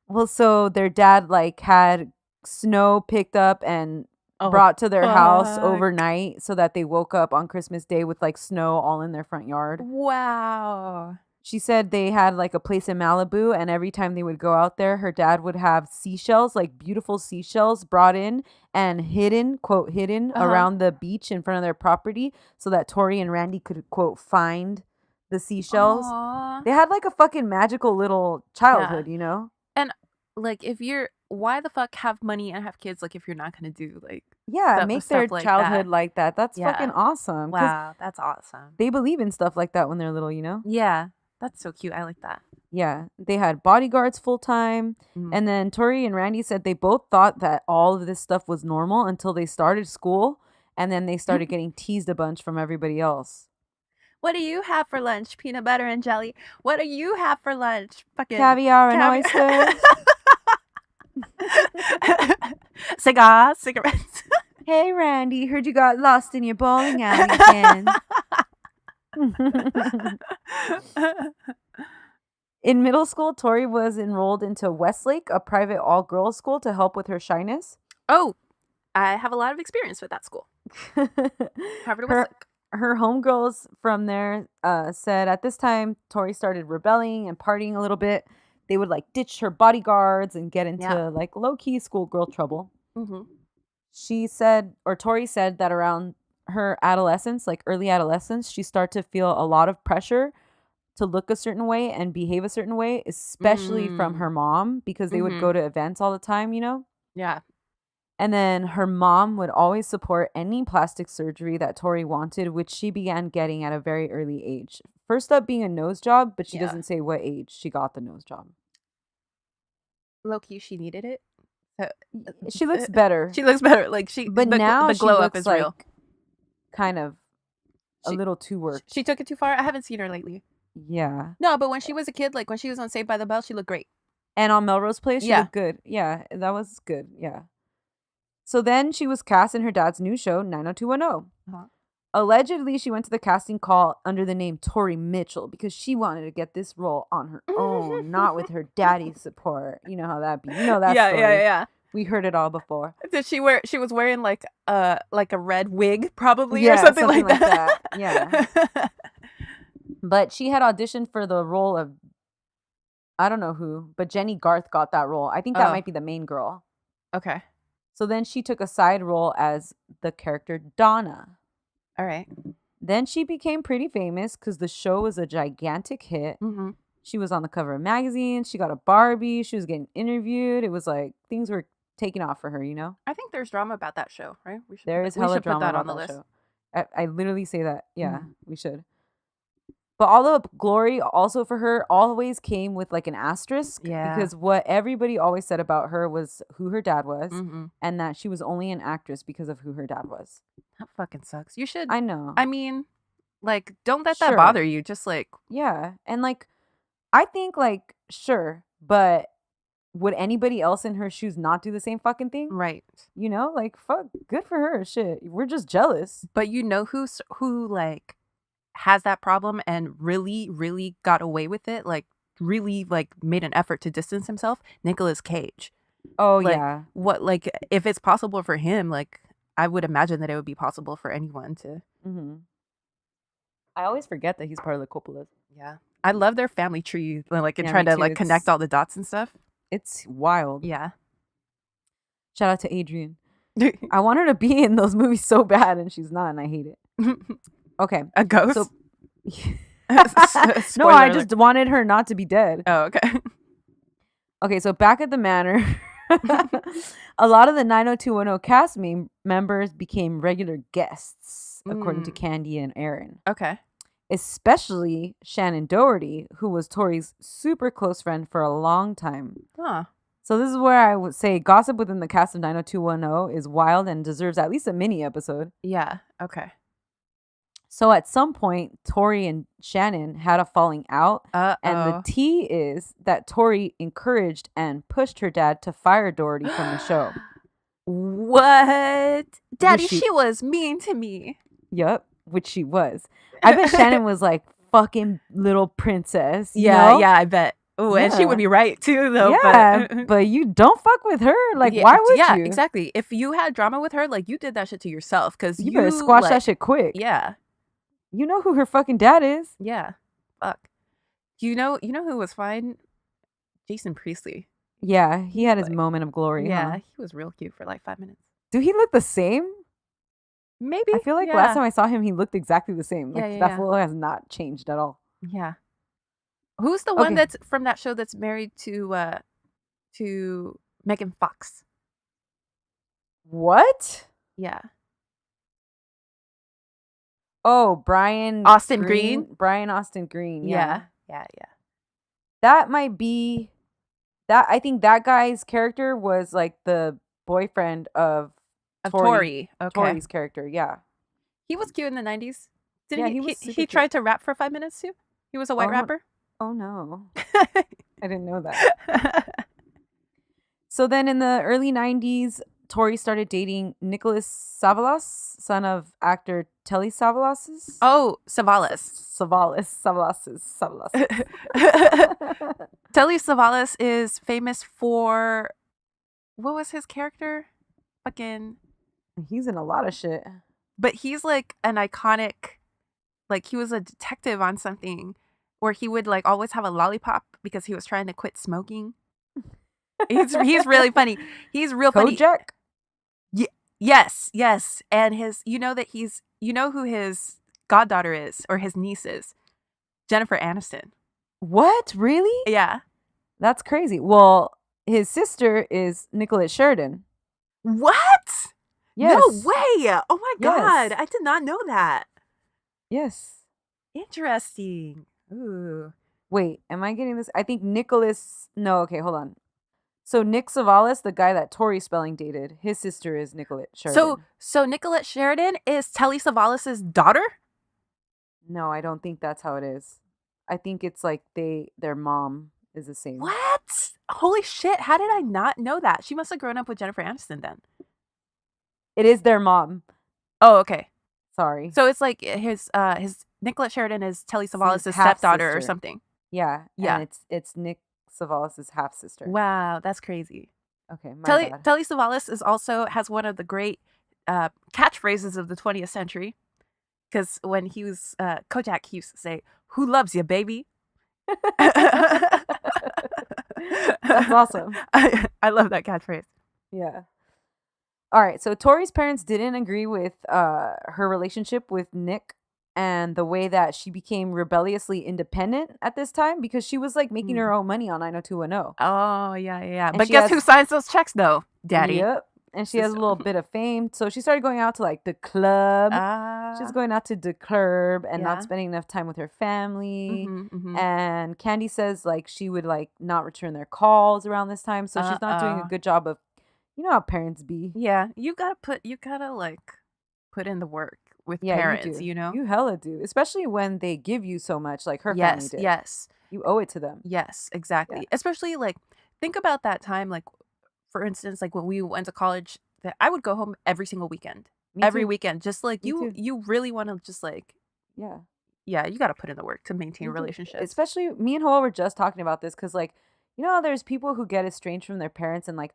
Well, so their dad like had snow picked up and brought to their house overnight so that they woke up on Christmas Day with like snow all in their front yard. Wow. She said they had like a place in Malibu, and every time they would go out there, her dad would have seashells, like beautiful seashells brought in and hidden, quote, hidden around the beach in front of their property so that Tori and Randy could, quote, find the seashells. Aw. They had like a fucking magical little childhood, you know? And like, why the fuck have money and have kids? Like, if you're not gonna do like, Yeah, make their stuff like childhood that. like that. That's fucking Yeah. awesome. 'Cause Wow, that's awesome. they believe in stuff like that when they're little, you know? Yeah, that's so cute. I like that. Yeah, they had bodyguards full time. And then Tori and Randy said they both thought that all of this stuff was normal until they started school. And then they started getting teased a bunch from everybody else. What do you have for lunch? Peanut butter and jelly. What do you have for lunch? Fucking Caviar and oysters. Cigarettes. Hey, Randy, heard you got lost in your bowling alley again. In middle school, Tori was enrolled into Westlake, a private all-girls school, to help with her shyness. Oh, I have a lot of experience with that school. Harvard Westlake. Her homegirls from there said at this time, Tori started rebelling and partying a little bit. They would like ditch her bodyguards and get into like low-key schoolgirl trouble. She said, or Tori said, that around her adolescence, like early adolescence, she started to feel a lot of pressure to look a certain way and behave a certain way, especially from her mom, because they would go to events all the time, you know? Yeah. And then her mom would always support any plastic surgery that Tori wanted, which she began getting at a very early age. First up being a nose job, but she doesn't say what age she got the nose job. Low-key, she needed it. She looks better. She looks better. Like but now the she glow looks up is like real. Kind of a little too worked. She took it too far. I haven't seen her lately. Yeah. No, but when she was a kid, like when she was on Saved by the Bell, she looked great. And on Melrose Place, she looked good. Yeah, that was good. Yeah. So then she was cast in her dad's new show, 90210. Allegedly, she went to the casting call under the name Tori Mitchell because she wanted to get this role on her own, not with her daddy's support. You know how that be. You know that story. Yeah. We heard it all before. Did she wear? She was wearing like a red wig, probably, yeah, or something like that. Yeah. But she had auditioned for the role of, I don't know who, but Jenny Garth got that role. I think that might be the main girl. Okay. So then she took a side role as the character Donna. All right. Then she became pretty famous because the show was a gigantic hit. She was on the cover of magazines. She got a Barbie. She was getting interviewed. It was like things were taking off for her, you know? I think there's drama about that show, right? There is hella drama put that about on the that list. show. I literally say that. Yeah, we should. But all the glory also for her always came with like an asterisk. Yeah. Because what everybody always said about her was who her dad was and that she was only an actress because of who her dad was. That fucking sucks. You should. I know. I mean, like, don't let that bother you. Just like. Yeah. And like, I think like, sure, but would anybody else in her shoes not do the same fucking thing? Right. You know, like, fuck, good for her. Shit. We're just jealous. But you know who like has that problem and really, really got away with it? Like, really, like, made an effort to distance himself? Nicolas Cage. Oh, like, yeah. What, like, if it's possible for him, like, I would imagine that it would be possible for anyone to. I always forget that he's part of the Coppolas. Yeah. I love their family tree, like, and Yeah, trying me to, too. like, connect all the dots and stuff. It's wild. Yeah. Shout out to Adrian. I want her to be in those movies so bad, and she's not, and I hate it. Okay. A ghost? So, no, I just wanted her not to be dead. Oh, okay. Okay, so back at the manor, a lot of the 90210 cast members became regular guests, according to Candy and Aaron. Okay. Especially Shannon Doherty, who was Tori's super close friend for a long time. Huh. So this is where I would say gossip within the cast of 90210 is wild and deserves at least a mini episode. Yeah. Okay. So at some point, Tori and Shannon had a falling out. And the tea is that Tori encouraged and pushed her dad to fire Doherty from the show. What? Daddy, she was mean to me. Yep, which she was. I bet Shannon was like, fucking little princess. Yeah, know? yeah, I bet. Oh, and she would be right too, though. Yeah, but you don't fuck with her. Like, why would you? Yeah, exactly. If you had drama with her, like, you did that shit to yourself. Because you better squash that shit quick. Yeah. You know who her fucking dad is. Yeah. Fuck. You know who was fine? Jason Priestley. Yeah, he had his moment of glory. Yeah, huh? he was real cute for like 5 minutes. Do he look the same? Maybe. I feel like last time I saw him, he looked exactly the same. Like, that fool has not changed at all. Yeah. Who's the one Okay. that's from that show that's married to Megan Fox? What? Yeah. Oh, Brian Austin Green? Brian Austin Green. Yeah. Yeah. That might be that. I think that guy's character was like the boyfriend of Of Tori. Okay. Tori's character. Yeah. He was cute in the 90s. Yeah, Didn't he he? was super He tried to rap for 5 minutes too. He was a white rapper. Oh no. I didn't know that. So then in the early 90s, Tori started dating Nicholas Savalas, son of actor Telly Savalas. Oh, Savalas. Savalas. Telly Savalas is famous for, what was his character? Fucking, He's in a lot of shit. but he's like an iconic, like he was a detective on something where he would like always have a lollipop because he was trying to quit smoking. He's really funny. He's real funny. Kojak? Yes. And you know who his goddaughter is or his niece is? Jennifer Aniston. What? Really? Yeah. That's crazy. Well, his sister is Nicolette Sheridan. What? Yes. No way. Oh my God. Yes. I did not know that. Yes. Interesting. Ooh. Wait, am I getting this? I think Nicholas. No, okay, hold on. So Nick Savalas, the guy that Tori Spelling dated, his sister is Nicolette Sheridan. So Nicolette Sheridan is Telly Savalas' daughter? No, I don't think that's how it is. I think it's like their mom is the same. What? Holy shit. How did I not know that? She must have grown up with Jennifer Aniston then. It is their mom. Oh, okay. Sorry. So it's like his Nicolette Sheridan is Telly Savalas' stepdaughter or half-sister. something. Yeah. Yeah. And it's Nick Savalas' half sister. Wow, that's crazy. Okay, my bad. Telly Savalas has one of the great catchphrases of the 20th century. Because when he was Kojak, he used to say, "Who loves you, baby?" That's awesome. I love that catchphrase. Yeah. All right. So Tori's parents didn't agree with her relationship with Nick and the way that she became rebelliously independent at this time because she was like making her own money on 90210. Oh, yeah. And But she guess has- who signs those checks, though? Daddy. Yep. And she has a little bit of fame. So she started going out to like the club. She's going out to the club and Yeah. not spending enough time with her family. Mhm. And Candy says like she would like not return their calls around this time. So she's not doing a good job of, you know how parents be. Yeah, you gotta like put in the work with parents, do. you know? You hella do. Especially when they give you so much like her family did. Yes. You owe it to them. Yes, exactly. Especially like think about that time, like for instance, like when we went to college, that I would go home every single weekend. Me Every too. weekend. Just like Me too. you really wanna just like Yeah. you gotta put in the work to maintain Me too. relationships. Especially me and Hoa were just talking about this because like, you know, there's people who get estranged from their parents and like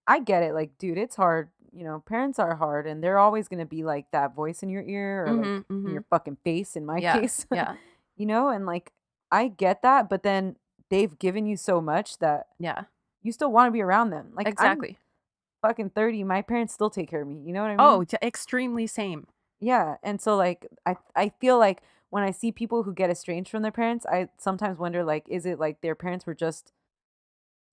I get it. Like, dude, it's hard. You know, parents are hard and they're always going to be like that voice in your ear or like in your fucking face in my case. Yeah. You know, and like, I get that. But then they've given you so much that Yeah. you still want to be around them. Like, Exactly. I'm fucking 30. My parents still take care of me. You know what I mean? Oh, extremely same. Yeah. And so like, I feel like when I see people who get estranged from their parents, I sometimes wonder like, is it like their parents were just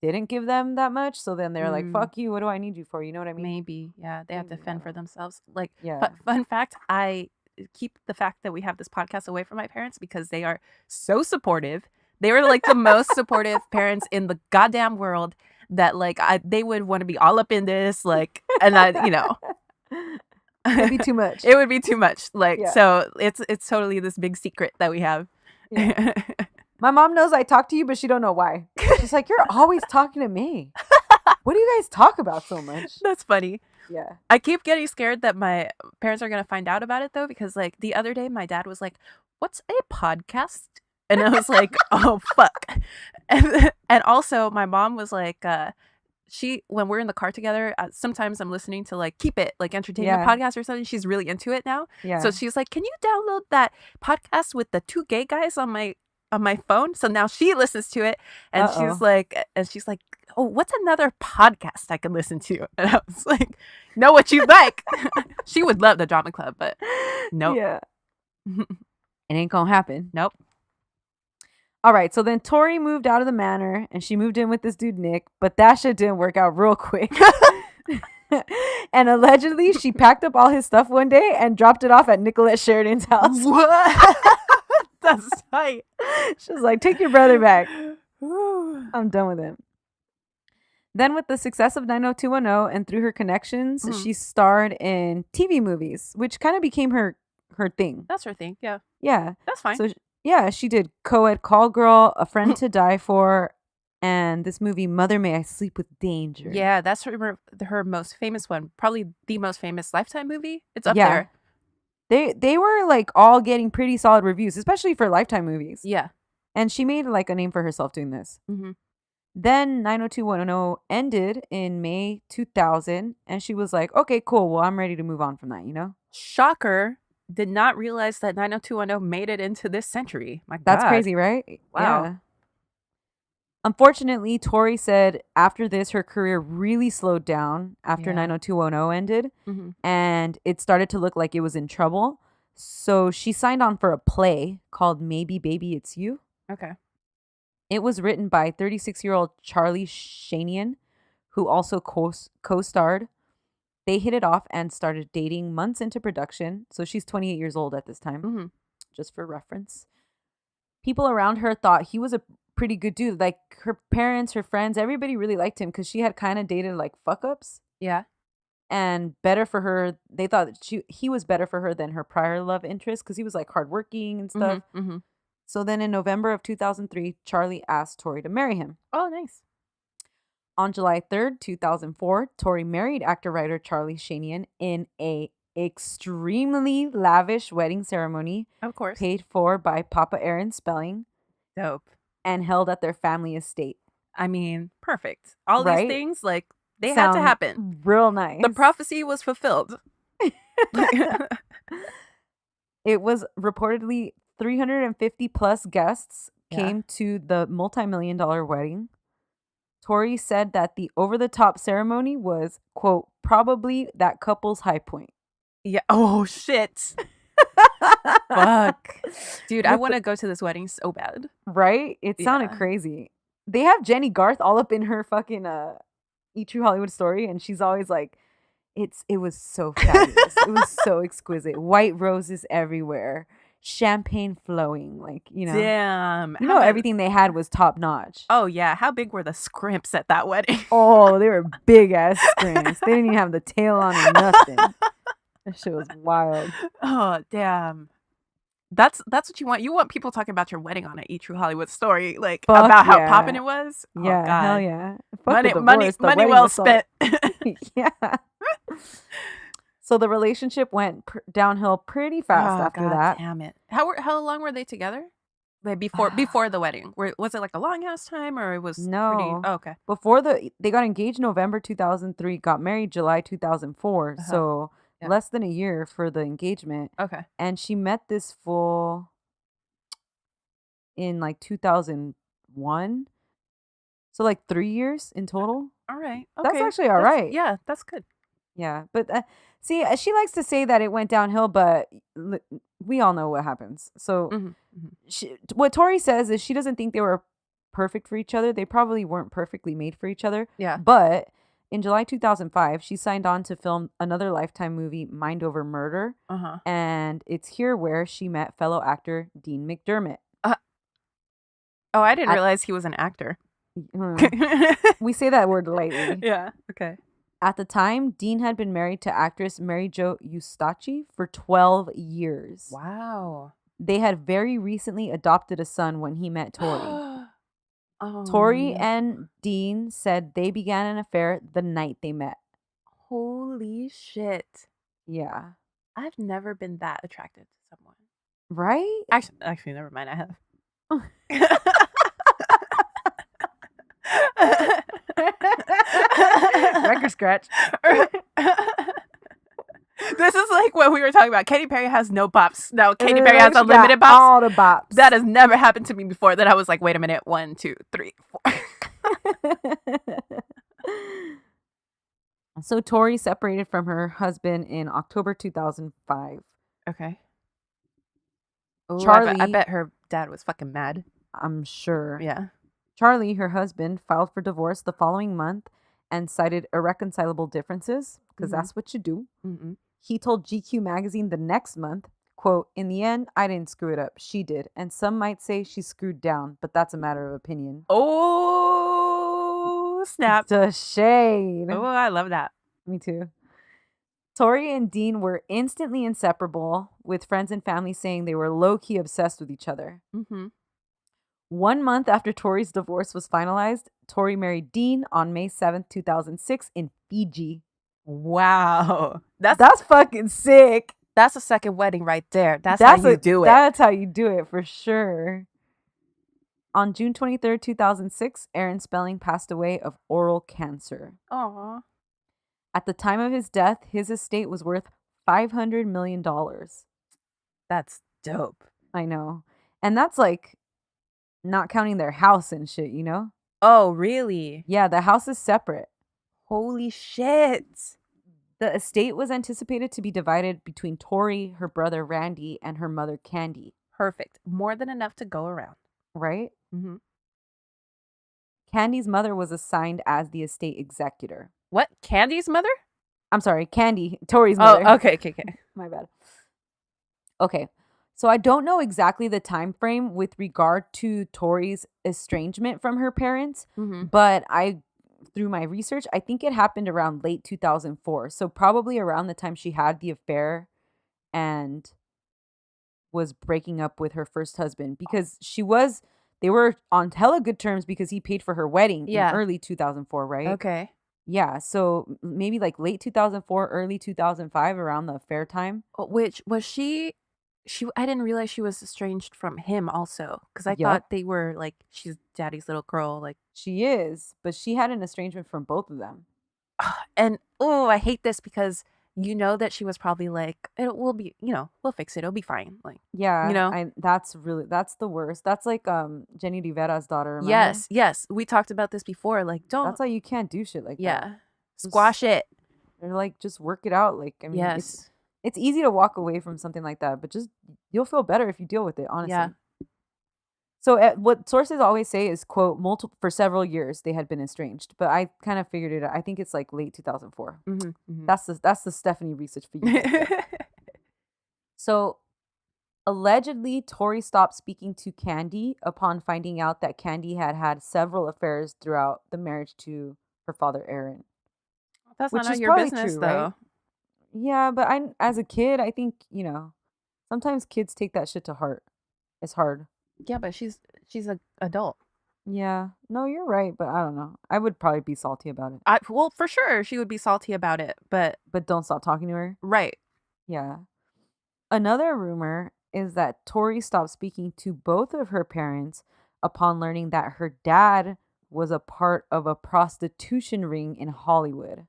didn't give them that much, so then they're like, fuck you, what do I need you for? You know what I mean? Maybe. Yeah. They have to fend for themselves. Like Yeah. fun fact, I keep the fact that we have this podcast away from my parents because they are so supportive. They were like the most supportive parents in the goddamn world that like they would want to be all up in this, like, and I, you know. It'd be too much. It would be too much. Like, Yeah. so it's totally this big secret that we have. Yeah. My mom knows I talk to you, but she don't know why. She's like, you're always talking to me. What do you guys talk about so much? That's funny. Yeah. I keep getting scared that my parents are going to find out about it though, because like the other day my dad was like, "What's a podcast?" And I was like, "Oh fuck." And also my mom was like, when we're in the car together, sometimes I'm listening to like Keep It, like entertainment podcast or something. She's really into it now. Yeah. So she's like, "Can you download that podcast with the two gay guys on my phone?" So now she listens to it and she's like, "Oh, what's another podcast I can listen to?" And I was like, "Know what you like." She would love the drama club, but nope. Yeah. It ain't gonna happen. Nope. All right, so then Tori moved out of the manor and she moved in with this dude Nick, but that shit didn't work out real quick. And allegedly, she packed up all his stuff one day and dropped it off at Nicolette Sheridan's house. What? That's tight. She was like, "Take your brother back. I'm done with him." Then, with the success of 90210 and through her connections, she starred in TV movies, which kind of became her thing. That's her thing. Yeah. Yeah. That's fine. So, yeah, she did Co-Ed Call Girl, A Friend to Die For, and this movie, Mother May I Sleep with Danger. Yeah, that's her most famous one. Probably the most famous Lifetime movie. It's up there. They were like all getting pretty solid reviews, especially for Lifetime movies. Yeah. And she made like a name for herself doing this. Mm-hmm. Then 90210 ended in May 2000, and she was like, "Okay, cool. Well, I'm ready to move on from that, you know?" Shocker. Did not realize that 90210 made it into this century. My God. That's crazy, right? Wow. Yeah. Unfortunately, Tori said after this, her career really slowed down after 90210 ended, and it started to look like it was in trouble. So she signed on for a play called Maybe Baby It's You. Okay. It was written by 36-year-old Charlie Shanian, who also co-starred. They hit it off and started dating months into production. So she's 28 years old at this time, just for reference. People around her thought he was a pretty good dude. Like her parents, her friends, everybody really liked him because she had kind of dated like fuck-ups. Yeah. And better for her, they thought that he was better for her than her prior love interest because he was like hardworking and stuff. So then in November of 2003, Charlie asked Tori to marry him. Oh, nice. On July 3rd, 2004, Tori married actor-writer Charlie Shanian in a extremely lavish wedding ceremony. Of course. Paid for by Papa Aaron Spelling. Dope. And held at their family estate. I mean, perfect. All right? These things, like, they had to happen. Real nice. The prophecy was fulfilled. It was reportedly 350 plus guests came to the multi-million-dollar wedding. Tori said that the over-the-top ceremony was, quote, probably that couple's high point. Yeah. Oh, shit. Fuck. Dude, I want to go to this wedding so bad. Right? It sounded crazy. They have Jenny Garth all up in her fucking E! True Hollywood Story, and she's always like, it was so fabulous. It was so exquisite. White roses everywhere. Champagne flowing, like, you know. Damn. You know, everything they had was top notch. Oh, yeah. How big were the scrimps at that wedding? Oh, they were big ass screens. They didn't even have the tail on or nothing. That shit was wild. Oh, damn. That's what you want. You want people talking about your wedding on an E! True Hollywood Story, like about how poppin' it was. Oh, yeah, God. hell yeah. Money well spent. Yeah. So the relationship went downhill pretty fast after that. Damn it! How long were they together? Like before the wedding, was it like a long ass time or it was no? Oh, okay. Before they got engaged November 2003, got married July 2004. So less than a year for the engagement. Okay. And she met this fool in like 2001. So like 3 years in total. All right. Okay. That's actually all right. Yeah, that's good. Yeah, but see, she likes to say that it went downhill, but we all know what happens. So what Tori says is she doesn't think they were perfect for each other. They probably weren't perfectly made for each other. Yeah. But in July 2005, she signed on to film another Lifetime movie, Mind Over Murder. And it's here where she met fellow actor Dean McDermott. Oh, I didn't realize he was an actor. We say that word lightly. Yeah. Okay. At the time, Dean had been married to actress Mary Jo Eustace for 12 years. Wow. They had very recently adopted a son when he met Tori. Tori and Dean said they began an affair the night they met. Holy shit. Yeah. I've never been that attracted to someone. Right? Actually, never mind. I have. Record scratch. This is like what we were talking about. Katy Perry has no bops. Now Katy Perry has unlimited bops. All the bops. That has never happened to me before. That I was like, wait a minute, 1, 2, 3, 4. So Tori separated from her husband in October 2005. Okay. Ooh, Charlie, I bet her dad was fucking mad. I'm sure. Yeah. Charlie, her husband, filed for divorce the following month and cited irreconcilable differences, because that's what you do. Mm-mm. He told GQ magazine the next month, quote, "In the end, I didn't screw it up. She did. And some might say she screwed down, but that's a matter of opinion." Oh, snap. The shade. Oh, I love that. Me too. Tori and Dean were instantly inseparable, with friends and family saying they were low-key obsessed with each other. Mm-hmm. 1 month after Tori's divorce was finalized, Tori married Dean on May 7th, 2006 in Fiji. Wow. That's fucking sick. That's a second wedding right there. That's how you do it. That's how you do it for sure. On June 23rd, 2006, Aaron Spelling passed away of oral cancer. Aw. At the time of his death, his estate was worth $500 million. That's dope. I know. And that's like not counting their house and shit, you know? Oh, really? Yeah, the house is separate. Holy shit. The estate was anticipated to be divided between Tori, her brother Randy, and her mother Candy. Perfect. More than enough to go around. Right? Mm-hmm. Candy's mother was assigned as the estate executor. What? Candy's mother? I'm sorry, Candy, Tori's mother. Oh, okay. My bad. Okay. So I don't know exactly the time frame with regard to Tori's estrangement from her parents, Mm-hmm. but through my research, I think it happened around late 2004. So probably around the time she had the affair and was breaking up with her first husband, because they were on hella good terms because he paid for her wedding in early 2004, right? Okay. Yeah, so maybe like late 2004, early 2005, around the affair time. Which was she I didn't realize she was estranged from him also, because I Yup. thought they were like, she's daddy's little girl, like. She is, but she had an estrangement from both of them. And I hate this because you know that she was probably like, it will be, we'll fix it, it'll be fine, like. Yeah, that's the worst. That's like Jenny Rivera's daughter. Remember? Yes, we talked about this before, like, don't. That's why you can't do shit like that. Yeah, squash it. Or like just work it out. Like, I mean, Yes. it's easy to walk away from something like that, but just you'll feel better if you deal with it, honestly. Yeah. So what sources always say is, quote, for several years they had been estranged, but I kind of figured it out. I think it's like late 2004. Mm-hmm, mm-hmm. That's the Stephanie research for you. So allegedly, Tori stopped speaking to Candy upon finding out that Candy had had several affairs throughout the marriage to her father, Aaron. That's Which not is your probably business, true, though. right? Yeah, but as a kid, I think, sometimes kids take that shit to heart. It's hard. Yeah, but she's an adult. Yeah. No, you're right, but I don't know. I would probably be salty about it. Well, for sure, she would be salty about it, but Don't stop talking to her. right. Yeah. Another rumor is that Tori stopped speaking to both of her parents upon learning that her dad was a part of a prostitution ring in Hollywood.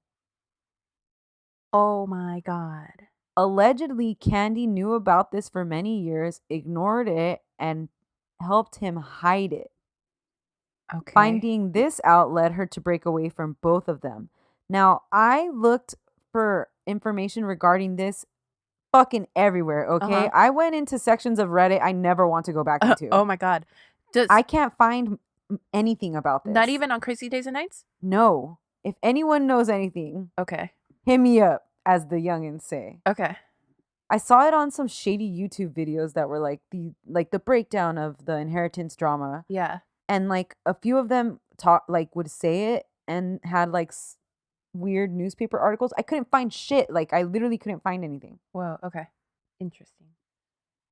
Oh my God. Allegedly, Candy knew about this for many years, ignored it, and helped him hide it. Okay. Finding this out led her to break away from both of them. Now, I looked for information regarding this fucking everywhere, okay? I went into sections of Reddit I never want to go back into. Oh my God. I can't find anything about this. Not even on Crazy Days and Nights? No. If anyone knows anything, Okay. hit me up, as the youngins say. Okay. I saw it on some shady YouTube videos that were like the breakdown of the inheritance drama. Yeah. And like a few of them would say it and had like weird newspaper articles. I couldn't find shit. Like I literally couldn't find anything. Whoa. Okay. Interesting.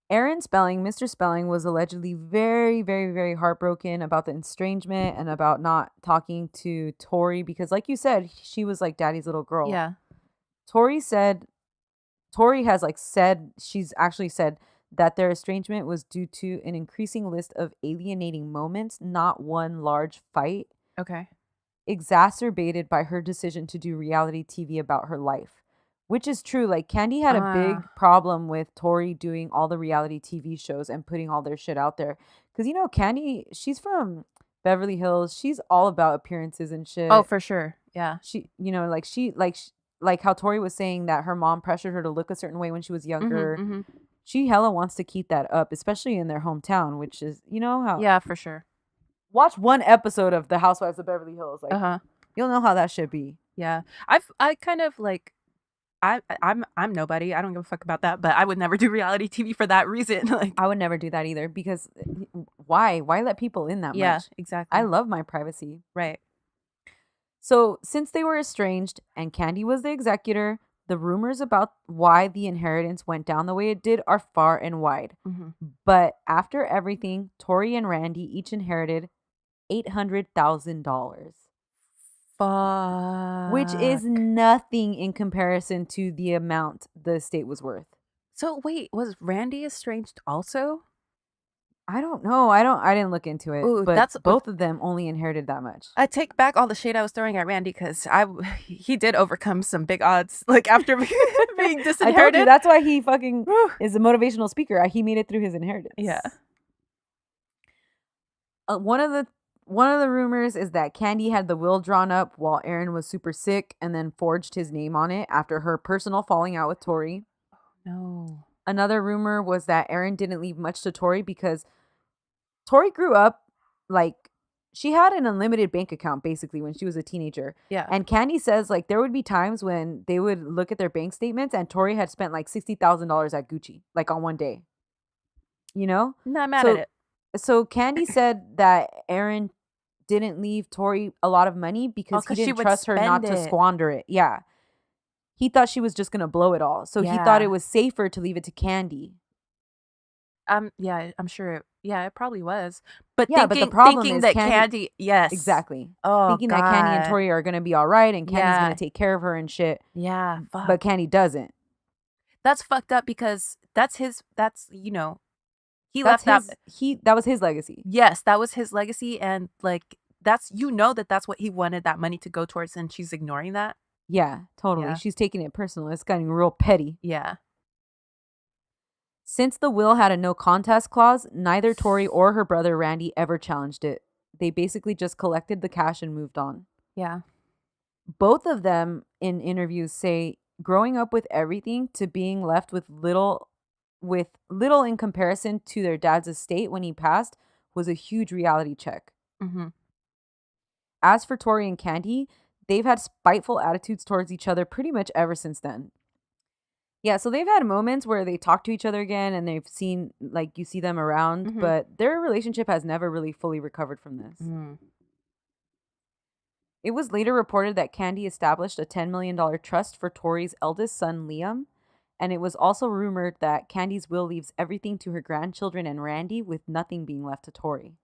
Aaron Spelling, Mr. Spelling, was allegedly very, very, very heartbroken about the estrangement and about not talking to Tori because, like you said, she was like daddy's little girl. Yeah. She's actually said that their estrangement was due to an increasing list of alienating moments, not one large fight. Okay. Exacerbated by her decision to do reality TV about her life, which is true. Like Candy had a big problem with Tori doing all the reality TV shows and putting all their shit out there. Because, Candy, she's from Beverly Hills. She's all about appearances and shit. Oh, for sure. Yeah. She, like how Tori was saying that her mom pressured her to look a certain way when she was younger. Mm-hmm. she hella wants to keep that up, especially in their hometown, which is, you know how. Yeah, for sure. Watch one episode of The Housewives of Beverly Hills. Like, Uh-huh. you'll know how that should be. Yeah. I kind of like I'm nobody. I don't give a fuck about that, but I would never do reality TV for that reason. Like, I would never do that either because why? Why let people in that yeah, much? exactly. I love my privacy. Right. So, since they were estranged and Candy was the executor, the rumors about why the inheritance went down the way it did are far and wide. Mm-hmm. But after everything, Tori and Randy each inherited $800,000, Fuck. which is nothing in comparison to the amount the estate was worth. So wait, was Randy estranged also? I don't know. I didn't look into it. Ooh, but that's- both of them only inherited that much. I take back all the shade I was throwing at Randy because he did overcome some big odds, like after being disinherited. I told you that's why he fucking is a motivational speaker. He made it through his inheritance. Yeah. One of the rumors is that Candy had the will drawn up while Aaron was super sick and then forged his name on it after her personal falling out with Tori. No. Another rumor was that Aaron didn't leave much to Tori because Tori grew up like she had an unlimited bank account basically when she was a teenager. Yeah. And Candy says like there would be times when they would look at their bank statements and Tori had spent like $60,000 at Gucci like on one day. You know? Not mad So- at it. So Candy said that Aaron didn't leave Tori a lot of money because he 'cause she didn't would trust her not spend to it. squander it. Yeah. He thought she was just going to blow it all. So he thought it was safer to leave it to Candy. Yeah, I'm sure. It probably was. But Yeah, but the problem thinking is that Candy- yes, Exactly. Oh, Thinking that Candy and God. Tori are going to be all right and Candy's Yeah. going to take care of her and shit. Yeah, fuck. But Candy doesn't. That's fucked up because that's he That's left that. that was his legacy. Yes, that was his legacy, and like that's that's what he wanted that money to go towards, and she's ignoring that. Yeah, totally. Yeah. She's taking it personal. It's getting real petty. Yeah. Since the will had a no contest clause, neither Tori or her brother Randy ever challenged it. They basically just collected the cash and moved on. Yeah. Both of them in interviews say growing up with everything to being left with little in comparison to their dad's estate when he passed was a huge reality check. Mm-hmm. As for Tori and Candy, they've had spiteful attitudes towards each other pretty much ever since then. Yeah, so they've had moments where they talk to each other again and they've seen, like, you see them around, Mhm. but their relationship has never really fully recovered from this. Mm. It was later reported that Candy established a $10 million trust for Tori's eldest son, Liam, and it was also rumored that Candy's will leaves everything to her grandchildren and Randy, with nothing being left to Tori.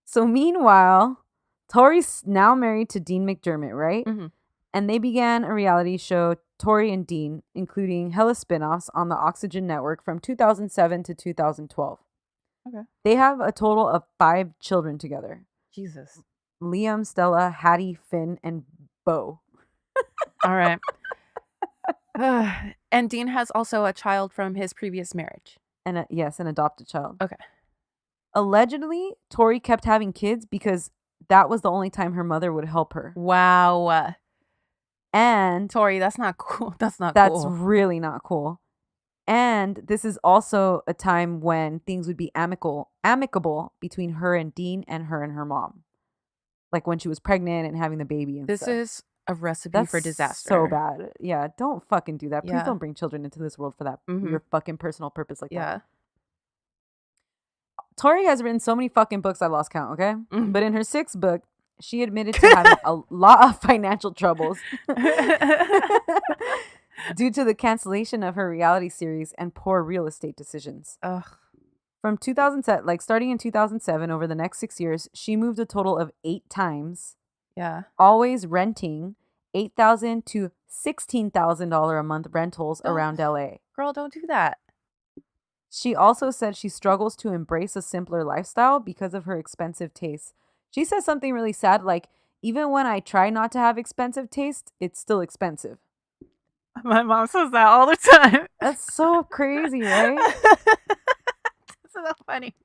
So meanwhile, Tori's now married to Dean McDermott, right? Mm-hmm. And they began a reality show, Tori and Dean, including hella spin-offs on the Oxygen Network from 2007 to 2012. Okay. They have a total of 5 children together. Jesus. Liam, Stella, Hattie, Finn, and Bo. All right. And Dean has also a child from his previous marriage. And an adopted child. Okay. Allegedly, Tori kept having kids because that was the only time her mother would help her. Wow. And Tori, that's not cool. That's that's cool. really not cool. And this is also a time when things would be amicable between her and Dean and her mom. Like when she was pregnant and having the baby and This stuff. is a recipe That's for disaster. so bad. Yeah, don't fucking do that. Please Yeah. don't bring children into this world for that Mhm. your fucking personal purpose like Yeah. that. Tori has written so many fucking books I lost count, okay? Mhm. But in her 6th book, she admitted to having a lot of financial troubles due to the cancellation of her reality series and poor real estate decisions. Ugh. From 2007, starting in 2007, over the next 6 years, she moved a total of 8 times, Yeah. always renting $8,000 to $16,000 a month rentals Don't- around LA. Girl, don't do that. She also said she struggles to embrace a simpler lifestyle because of her expensive tastes. She says something really sad, like, even when I try not to have expensive taste, it's still expensive. My mom says that all the time. That's so crazy, right? That's so funny.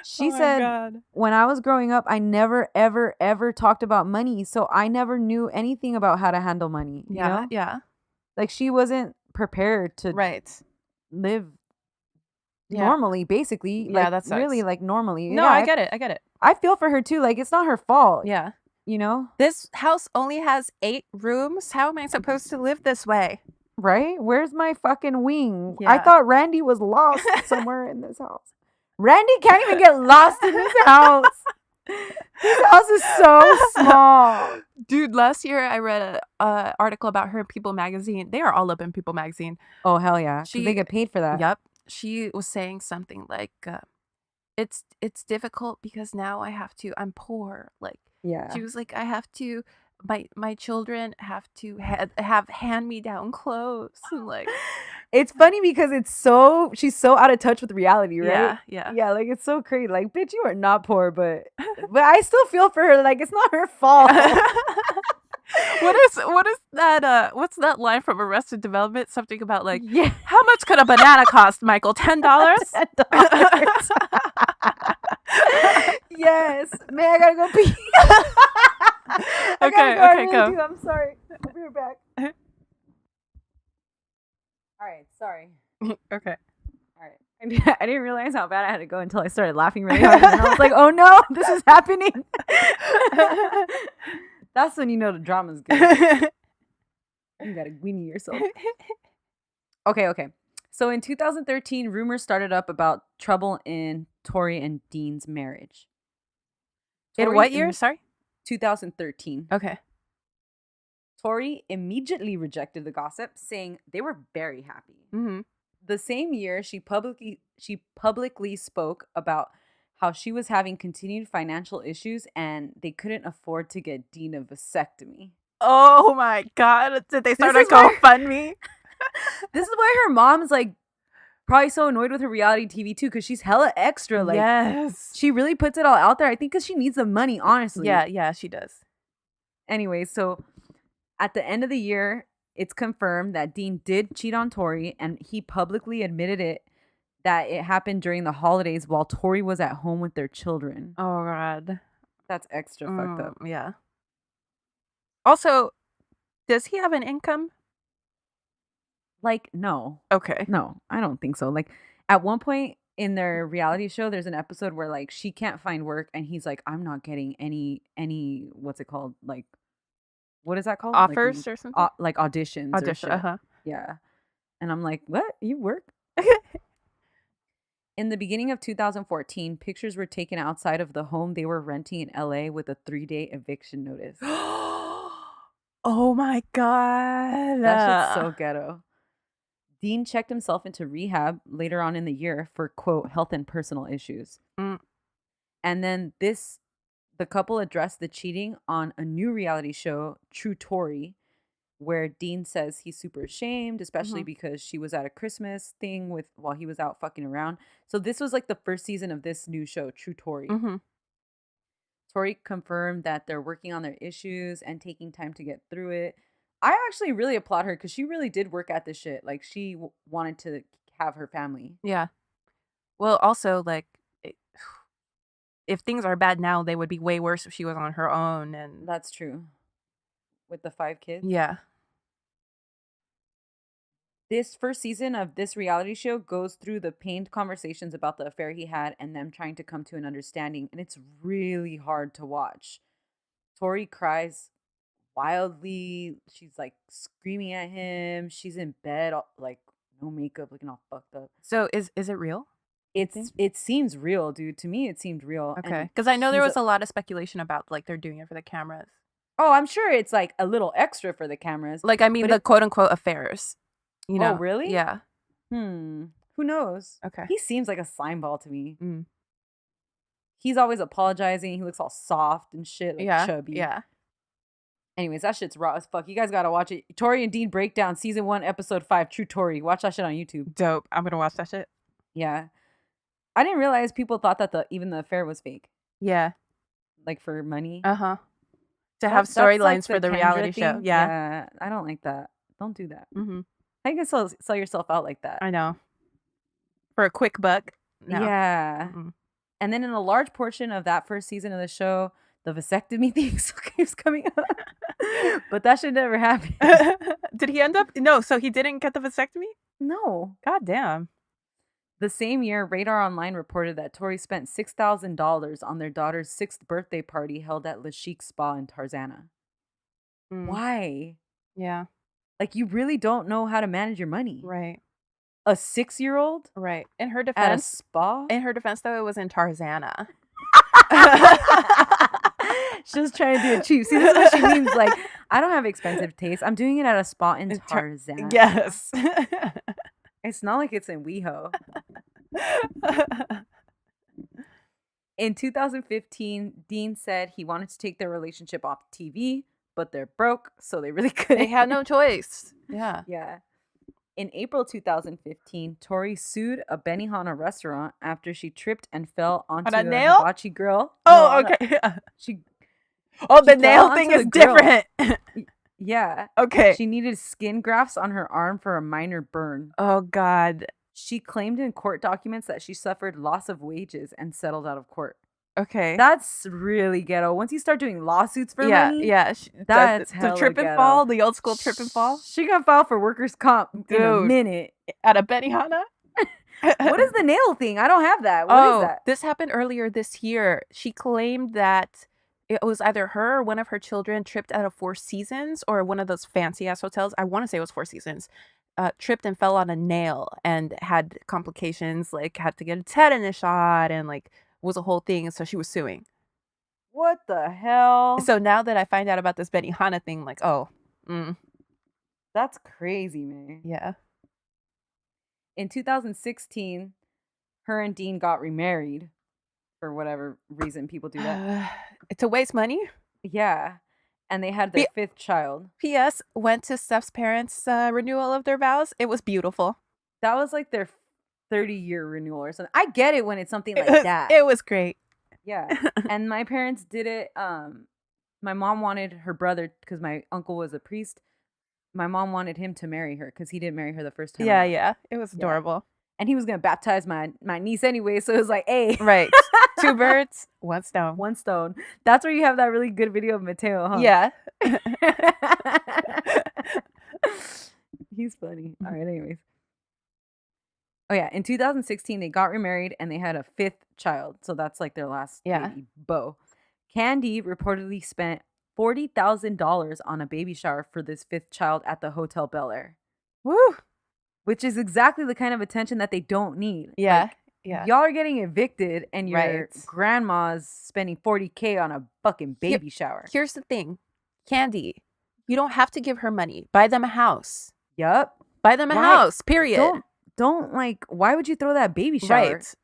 She Oh my said, God. when I was growing up, I never, ever, ever talked about money. So I never knew anything about how to handle money. You Yeah. know? Yeah. Like she wasn't prepared to Right. live normally, basically. Yeah, like, that sucks. really, like, normally. No, Yeah, I get it. I feel for her too. Like, it's not her fault. Yeah. You know? This house only has 8 rooms. How am I supposed to live this way? Right? Where's my fucking wing? I Yeah. thought Randy was lost somewhere in this house. Randy can't even get lost in this house. This house is so small. Dude, last year I read a article about her in People magazine. They are all up in People magazine. Oh, hell yeah. 'Cause She- they get paid for that. Yep. She was saying something like, it's difficult because now I'm poor. Like, Yeah. she was like, I have to, my children have to have hand-me-down clothes. And like, It's funny because she's so out of touch with reality, right? yeah. Yeah, like, it's so crazy. Like, bitch, you are not poor, but I still feel for her. Like, it's not her fault. What is that? What's that line from Arrested Development? Something about like, Yeah. how much could a banana cost, Michael? $10? $10. Yes. Man, I gotta go pee. I gotta go. I really go. do. I'm sorry. I'll be right back. All right. Sorry. Okay. All right. I didn't realize how bad I had to go until I started laughing really hard. And I was like, oh no, this is happening. That's when you know the drama's good. You gotta weenie yourself. Okay. So in 2013, rumors started up about trouble in Tori and Dean's marriage. In Tori what year? Sorry? 2013. Okay. Tori immediately rejected the gossip, saying they were very happy. Mm-hmm. The same year, she publicly spoke about how she was having continued financial issues and they couldn't afford to get Dean a vasectomy. Oh my God. Did they start a This is where- GoFundMe? This is why her mom's like probably so annoyed with her reality TV too, because she's hella extra. Like, yes. she really puts it all out there. I think because she needs the money, honestly. Yeah, she does. Anyway, so at the end of the year, it's confirmed that Dean did cheat on Tori, and he publicly admitted that it happened during the holidays while Tori was at home with their children. Oh God. That's extra fucked up. Yeah. Also, does he have an income? Like, no. Okay. No, I don't think so. Like, at one point in their reality show, there's an episode where, like, she can't find work, and he's like, I'm not getting any what's it called? Like, what is that called? Offers or something? Like auditions. or Audition. shit. Yeah. And I'm like, what? You work? In the beginning of 2014, pictures were taken outside of the home they were renting in LA with a 3-day eviction notice. Oh my God. That shit's so ghetto. Dean checked himself into rehab later on in the year for, quote, health and personal issues. Mm. And then the couple addressed the cheating on a new reality show, True Tori, where Dean says he's super ashamed, especially because she was at a Christmas thing while he was out fucking around. So this was like the first season of this new show, True Tori. Mm-hmm. Tori confirmed that they're working on their issues and taking time to get through it. I actually really applaud her because she really did work at this shit. Like, she wanted to have her family. Yeah. Well, also, like, if things are bad now, they would be way worse if she was on her own. And That's true. With the 5 kids. yeah. This first season of this reality show goes through the pained conversations about the affair he had and them trying to come to an understanding. And it's really hard to watch. Tori cries wildly. She's like screaming at him. She's in bed, like no makeup, looking all fucked up. So is it real? It seems real, dude. To me, it seemed real. Okay. Because I know there was a lot of speculation about like they're doing it for the cameras. Oh, I'm sure it's like a little extra for the cameras. Like, I mean, But the quote unquote affairs. You know? Oh, really? Yeah. Who knows? Okay. He seems like a slime ball to me. Mm. He's always apologizing. He looks all soft and shit, like chubby. Yeah. Anyways, that shit's raw as fuck. You guys gotta watch it. Tori and Dean Breakdown, season 1, episode 5, True Tori. Watch that shit on YouTube. Dope. I'm gonna watch that shit. Yeah. I didn't realize people thought that even the affair was fake. Yeah. Like, for money. To have That's like storylines the for the Kendra reality show. thing. Yeah. I don't like that. Don't do that. Mm-hmm. How you gonna sell yourself out like that? I know. For a quick buck. No. Yeah. Mm-mm. And then in a large portion of that first season of the show, the vasectomy thing still keeps coming up. But that should never happen. Did he end up? No, so he didn't get the vasectomy? No. God damn. The same year, Radar Online reported that Tori spent $6,000 on their daughter's 6th birthday party held at Le Chic Spa in Tarzana. Mm, Why? yeah. Like, you really don't know how to manage your money. Right. A 6-year-old Right. In her at a defense, spa? though, it was in Tarzana. She was trying to do it cheap. See, this is what she means. Like, I don't have expensive taste. I'm doing it at a spa in Tarzana. Yes. It's not like it's in WeHo. In 2015, Dean said he wanted to take their relationship off TV, but they're broke, so they really couldn't. They had no choice. Yeah. Yeah. In April 2015, Tori sued a Benihana restaurant after she tripped and fell onto a a nail? hibachi grill. Oh, No, okay. She Oh, the fell nail thing onto is the grill. different. Yeah. Okay. She needed skin grafts on her arm for a minor burn. Oh, God. She claimed in court documents that she suffered loss of wages and settled out of court. Okay. That's really ghetto. Once you start doing lawsuits for yeah, money, yeah. that's the hella trip and ghetto. fall, the old school trip and fall She gonna file for workers' comp in a Dude. minute. at a Benihana. What is the nail thing? I don't have that. What is that? This happened earlier this year. She claimed that it was either her or one of her children tripped out of Four Seasons or one of those fancy ass hotels. I want to say it was Four Seasons. Tripped and fell on a nail and had complications, like had to get a tetanus shot and like was a whole thing. So she was suing. What the hell? So now that I find out about this Benihana thing, like, That's crazy, man. yeah. In 2016, her and Dean got remarried for whatever reason people do that. To waste money. Yeah. And they had their 5th child. P.S. Went to Steph's parents' renewal of their vows. It was beautiful. That was like their 30-year renewal or something. I get it when it's something like that. It was great. Yeah. And my parents did it. My mom wanted her brother, because my uncle was a priest. My mom wanted him to marry her because he didn't marry her the first time. Yeah, around. yeah. It was adorable. And he was going to baptize my niece anyway. So it was like, hey. Right. 2 birds, 1 stone. 1 stone. That's where you have that really good video of Mateo, huh? Yeah. He's funny. All right, anyways. Oh, yeah. In 2016, they got remarried and they had a 5th child. So that's like their last baby, Beau. Candy reportedly spent $40,000 on a baby shower for this 5th child at the Hotel Bel Air. Woo. Which is exactly the kind of attention that they don't need. Yeah. Like, yeah. y'all are getting evicted and your grandma's spending $40K on a fucking baby shower. Here's the thing. Candy, you don't have to give her money. Buy them a house. Yup. Buy them a house, period. Don't like, why would you throw that baby shower? Right.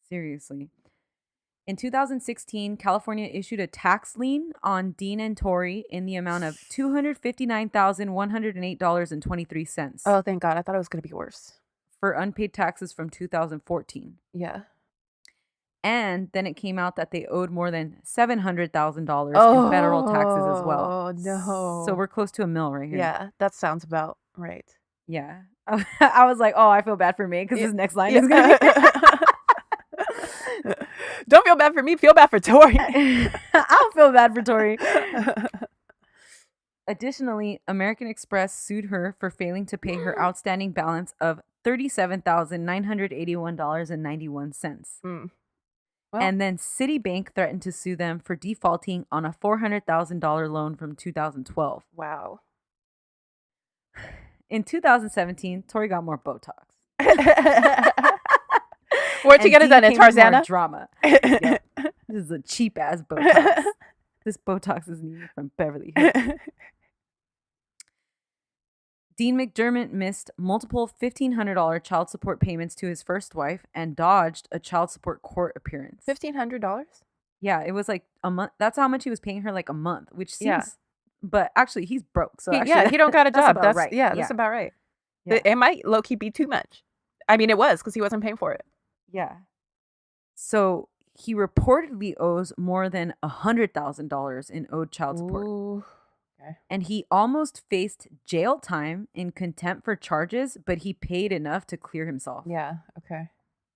Seriously. In 2016, California issued a tax lien on Dean and Tori in the amount of $259,108.23. Oh, thank God. I thought it was going to be worse. For unpaid taxes from 2014. Yeah. And then it came out that they owed more than $700,000 in federal taxes as well. Oh, no. So we're close to $1 million right here. Yeah, that sounds about right. Yeah. I was like, oh, I feel bad for me because this next line is going to be... Don't feel bad for me. Feel bad for Tori. I'll feel bad for Tori. Additionally, American Express sued her for failing to pay her outstanding balance of $37,981.91. Well, and then Citibank threatened to sue them for defaulting on a $400,000 loan from 2012. Wow. In 2017, Tori got more Botox. Where'd you get it done? In Tarzana? Drama. Yep. This is a cheap ass Botox. This Botox is needed from Beverly Hills. Dean McDermott missed multiple $1,500 child support payments to his first wife and dodged a child support court appearance. $1,500? Yeah, it was like a month. That's how much he was paying her, like a month, which seems. But actually, he's broke. So he don't got a job. That's right. Yeah, that's about right. Yeah. It might low key be too much. I mean, it was because he wasn't paying for it. Yeah. So he reportedly owes more than $100,000 in owed child support. Ooh. Okay. And he almost faced jail time in contempt for charges, but he paid enough to clear himself. Yeah. Okay.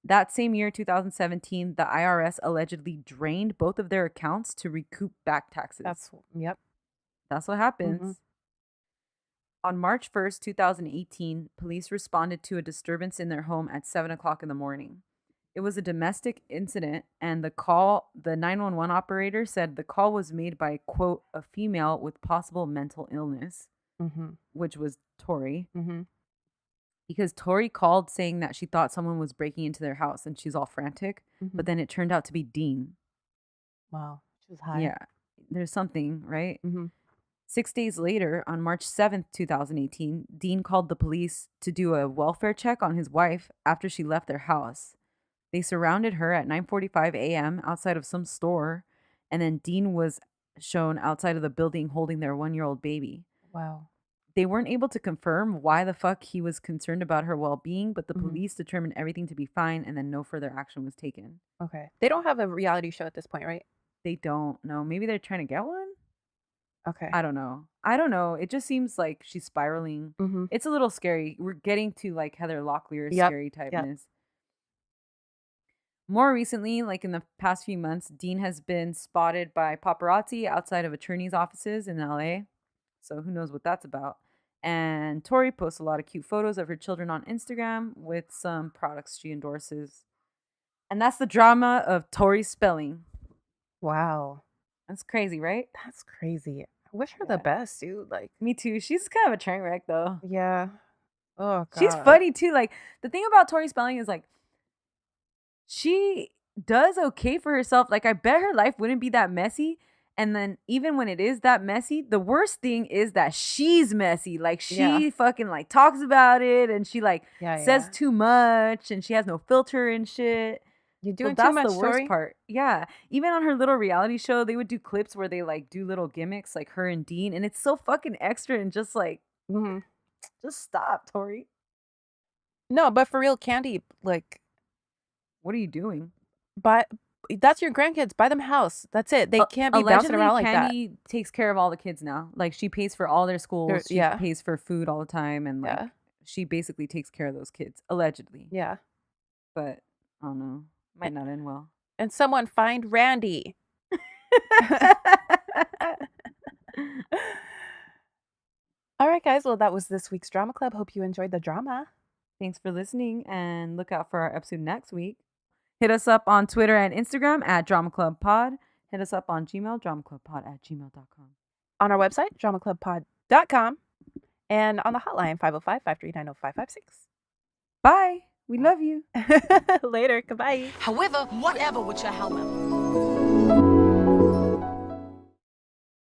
That same year, 2017, the IRS allegedly drained both of their accounts to recoup back taxes. That's what happens. Mm-hmm. On March 1st, 2018, police responded to a disturbance in their home at 7 o'clock in the morning. It was a domestic incident, and the 911 operator said the call was made by, quote, a female with possible mental illness, which was Tori. Because Tori called saying that she thought someone was breaking into their house, and she's all frantic, but then it turned out to be Dean. Wow. She was high. Yeah, there's something, right? 6 days later, on March 7th, 2018, Dean called the police to do a welfare check on his wife after she left their house. They surrounded her at 9:45 a.m. outside of some store, and then Dean was shown outside of the building holding their 1-year-old baby. Wow. They weren't able to confirm why the fuck he was concerned about her well-being, but the police determined everything to be fine, and then no further action was taken. Okay. They don't have a reality show at this point, right? They don't know. Maybe they're trying to get one? Okay. I don't know. It just seems like she's spiraling. It's a little scary. We're getting to like Heather Locklear scary typeness. More recently, like in the past few months, Dean has been spotted by paparazzi outside of attorneys' offices in LA. So who knows what that's about. And Tori posts a lot of cute photos of her children on Instagram with some products she endorses. And that's the drama of Tori Spelling. Wow. That's crazy, right? That's crazy. I wish her the best, dude. Like, me too. She's kind of a train wreck, though. Yeah. Oh, God. She's funny, too. Like, the thing about Tori Spelling is, like, she does okay for herself. Like, I bet her life wouldn't be that messy. And then even when it is that messy, the worst thing is that she's messy. Like, she fucking, like, talks about it. And she, like, says too much. And she has no filter and shit. You're doing so too much, that's the worst Tori. part. Yeah. Even on her little reality show, they would do clips where they, like, do little gimmicks, like her and Dean. And it's so fucking extra and just, like, just stop, Tori. No, but for real, Candy, like, what are you doing? But that's your grandkids. Buy them a house. That's it. They can't be bouncing around like that. Candy takes care of all the kids now. Like, she pays for all their schools. She pays for food all the time. And, like, she basically takes care of those kids, allegedly. Yeah. But, I don't know. Might not end well. And someone find Randy. All right, guys. Well, that was this week's Drama Club. Hope you enjoyed the drama. Thanks for listening, and look out for our episode next week. Hit us up on Twitter and Instagram at DramaClubPod. Hit us up on Gmail, dramaclubpod@gmail.com. On our website, dramaclubpod.com. And on the hotline, 505-539-0556. Bye. We love you. Later. Goodbye. However, whatever with your helmet.